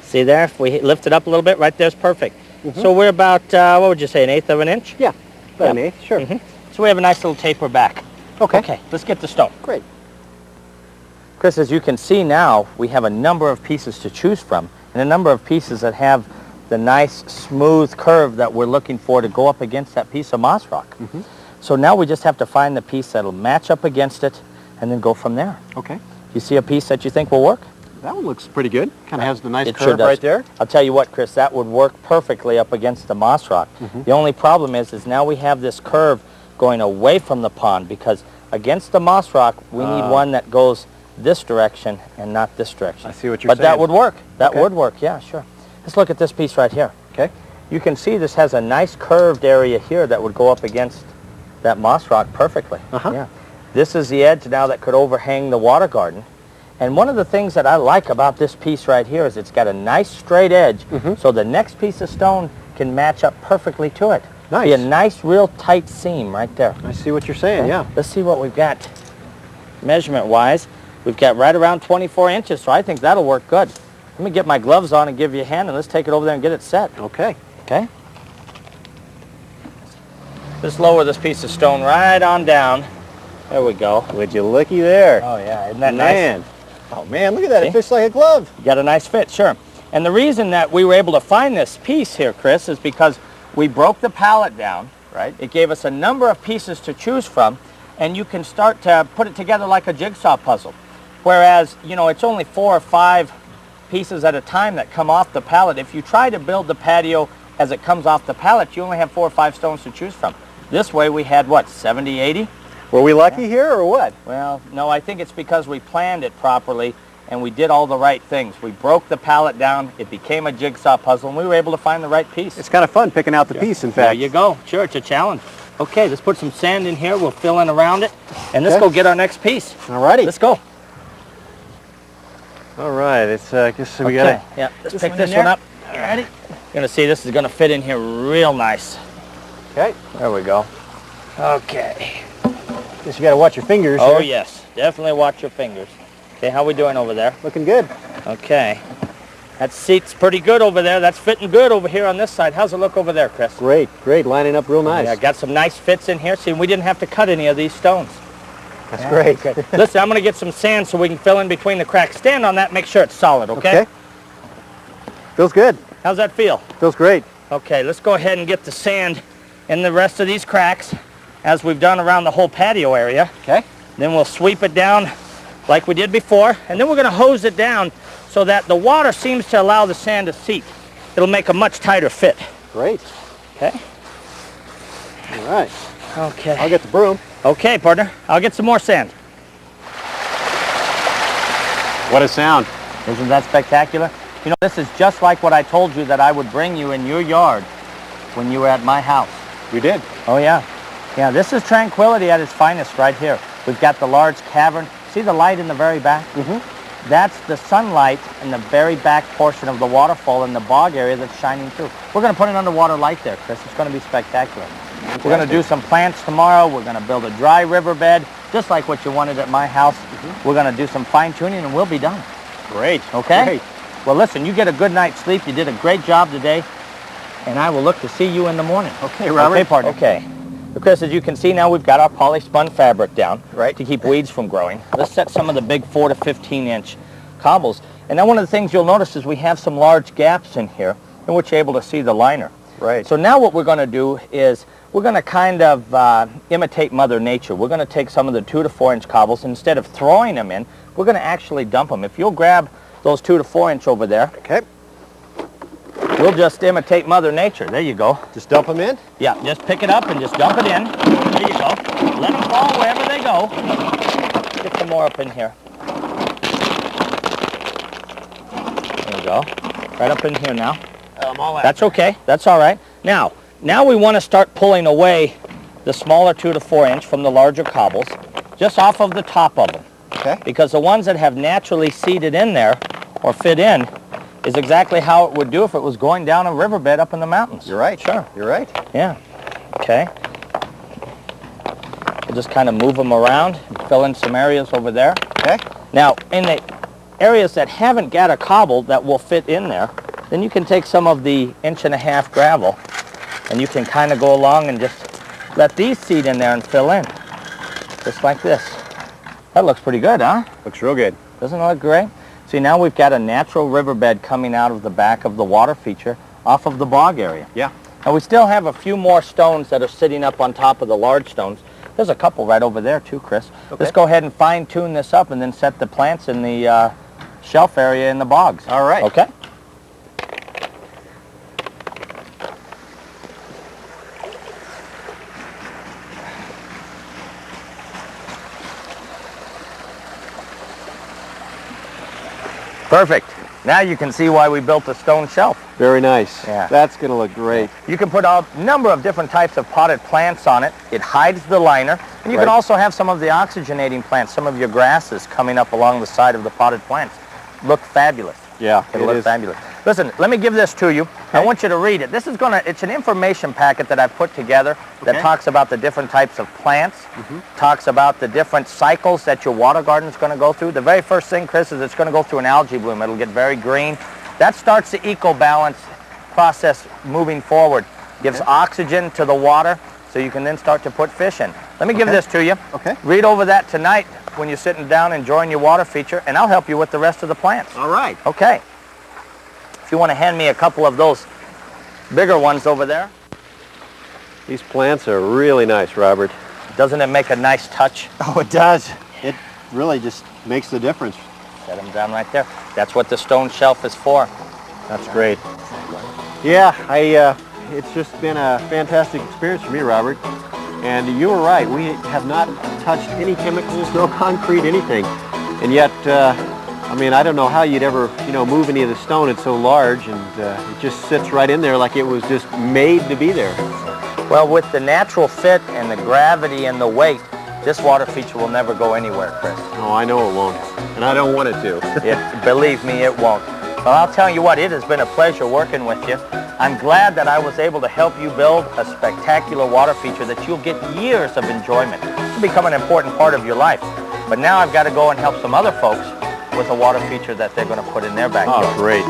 See there? If we lift it up a little bit, right there's perfect. So we're about, what would you say, 1/8 of an inch? Yeah. About an eighth. Sure. So we have a nice little taper back. Okay. Okay, let's get the stone. Great. Chris, as you can see now, we have a number of pieces to choose from, and a number of pieces that have the nice smooth curve that we're looking for to go up against that piece of moss rock. So now we just have to find the piece that'll match up against it and then go from there. Okay. You see a piece that you think will work? That one looks pretty good. Kind of has the nice It curve sure does. right there. I'll tell you what, Chris, that would work perfectly up against the moss rock. The only problem is now we have this curve going away from the pond, because against the moss rock, we need one that goes this direction and not this direction. I see what you're But saying. that would work. That Okay. would work, yeah, sure. Let's look at this piece right here. Okay. You can see this has a nice curved area here that would go up against that moss rock perfectly. Yeah. This is the edge now that could overhang the water garden. And one of the things that I like about this piece right here is it's got a nice straight edge, so the next piece of stone can match up perfectly to it. Nice. Be a nice, real tight seam right there. I see what you're saying, yeah. Let's see what we've got measurement-wise. We've got right around 24 inches, so I think that'll work good. Let me get my gloves on and give you a hand, and let's take it over there and get it set. Okay. Okay? Let's lower this piece of stone right on down. There we go. Would you looky there? Oh, yeah. Isn't that Man. nice? Oh, man, look at that. See? It fits like a glove. You got a nice fit, sure. And the reason that we were able to find this piece here, Chris, is because we broke the pallet down. Right. It gave us a number of pieces to choose from, and you can start to put it together like a jigsaw puzzle. Whereas, you know, it's only 4 or 5 pieces at a time that come off the pallet. If you try to build the patio as it comes off the pallet, you only have 4 or 5 stones to choose from. This way we had, what, 70, 80? Were we lucky here or what? Well, no, I think it's because we planned it properly and we did all the right things. We broke the pallet down, it became a jigsaw puzzle, and we were able to find the right piece. It's kind of fun picking out the piece, in There fact. you go. Sure, it's a challenge. Okay, let's put some sand in here. We'll fill in around it, and let's Okay. go get our next piece. All righty. Let's go. All right. It's, I guess we Okay, got to... yeah, let's this pick one this in one there. up. All righty. You're going to see this is going to fit in here real nice. Okay. There we go. Okay. Guess you got to watch your fingers Oh, here. yes. Definitely watch your fingers. Okay, how we doing over there? Looking good. Okay. That seat's pretty good over there. That's fitting good over here on this side. How's it look over there, Chris? Great, great. Lining up real nice. Yeah, got some nice fits in here. See, we didn't have to cut any of these stones. That's great. Good. Listen, I'm going to get some sand so we can fill in between the cracks. Stand on that, make sure it's solid, okay? Okay. Feels good. How's that feel? Feels great. Okay, let's go ahead and get the sand in the rest of these cracks, as we've done around the whole patio area. Okay. Then we'll sweep it down like we did before, and then we're going to hose it down so that the water seems to allow the sand to seep. It'll make a much tighter fit. Great. Okay? All right. Okay. I'll get the broom. Okay, partner. I'll get some more sand. What a sound. Isn't that spectacular? You know, this is just like what I told you that I would bring you in your yard when you were at my house. You did. Oh, yeah. Yeah, this is Tranquility at its finest right here. We've got the large cavern. See the light in the very back? Mm-hmm. That's the sunlight in the very back portion of the waterfall in the bog area that's shining through. We're going to put an underwater light there, Chris. It's going to be spectacular. Fantastic. We're going to do some plants tomorrow. We're going to build a dry riverbed, just like what you wanted at my house. Mm-hmm. We're going to do some fine-tuning, and we'll be done. Great. Okay? Great. Well, listen, you get a good night's sleep. You did a great job today, and I will look to see you in the morning. Okay, Robert. Okay, partner. Okay. So, Chris, as you can see now, we've got our polyspun fabric down to keep weeds from growing. Let's set some of the big 4 to 15-inch cobbles. And now one of the things you'll notice is we have some large gaps in here in which you're able to see the liner. Right. So now what we're going to do is we're going to kind of imitate Mother Nature. We're going to take some of the 2 to 4 inch cobbles, and instead of throwing them in, we're going to actually dump them. If you'll grab those 2 to 4 inch over there. Okay. We'll just imitate Mother Nature. There you go. Just dump them in? Yeah, just pick it up and just dump it in. There you go. Let them fall wherever they go. Get some more up in here. There you go. Right up in here now. I'm all out. That's okay. That's all right. Now we want to start pulling away the smaller 2 to 4 inch from the larger cobbles, just off of the top of them. Okay. Because the ones that have naturally seated in there or fit in is exactly how it would do if it was going down a riverbed up in the mountains. You're right. Sure. You're right. Yeah. Okay. We'll just kind of move them around and fill in some areas over there. Okay. Now, in the areas that haven't got a cobble that will fit in there, then you can take some of the 1.5-inch gravel and you can kind of go along and just let these seat in there and fill in. Just like this. That looks pretty good, huh? Looks real good. Doesn't it look great? See, now we've got a natural riverbed coming out of the back of the water feature off of the bog area. Yeah. Now we still have a few more stones that are sitting up on top of the large stones. There's a couple right over there too, Chris. Okay. Let's go ahead and fine tune this up and then set the plants in the shelf area in the bogs. All right. Okay. Perfect. Now you can see why we built a stone shelf. Very nice. Yeah. That's going to look great. You can put a number of different types of potted plants on it. It hides the liner. And you can also have some of the oxygenating plants, some of your grasses coming up along the side of the potted plants. Look fabulous. Yeah, It'll look fabulous. Listen, let me give this to you. Okay. I want you to read it. This is it's an information packet that I've put together that talks about the different types of plants, talks about the different cycles that your water garden is going to go through. The very first thing, Chris, is it's going to go through an algae bloom. It'll get very green. That starts the eco-balance process moving forward. Gives oxygen to the water so you can then start to put fish in. Let me give this to you. Okay. Read over that tonight when you're sitting down enjoying your water feature, and I'll help you with the rest of the plants. All right. Okay. If you want to hand me a couple of those bigger ones over there. These plants are really nice, Robert. Doesn't it make a nice touch? Oh, it does. It really just makes the difference. Set them down right there. That's what the stone shelf is for. That's great. Yeah, it's just been a fantastic experience for me, Robert. And you were right. We have not touched any chemicals, no concrete, anything. And yet, I mean, I don't know how you'd ever, move any of the stone. It's so large, and it just sits right in there like it was just made to be there. Well, with the natural fit and the gravity and the weight, this water feature will never go anywhere, Chris. Oh, I know it won't. And I don't want it to. Believe me, it won't. Well, I'll tell you what, it has been a pleasure working with you. I'm glad that I was able to help you build a spectacular water feature that you'll get years of enjoyment. It'll become an important part of your life. But now I've got to go and help some other folks with a water feature that they're going to put in their backyard. Oh, great.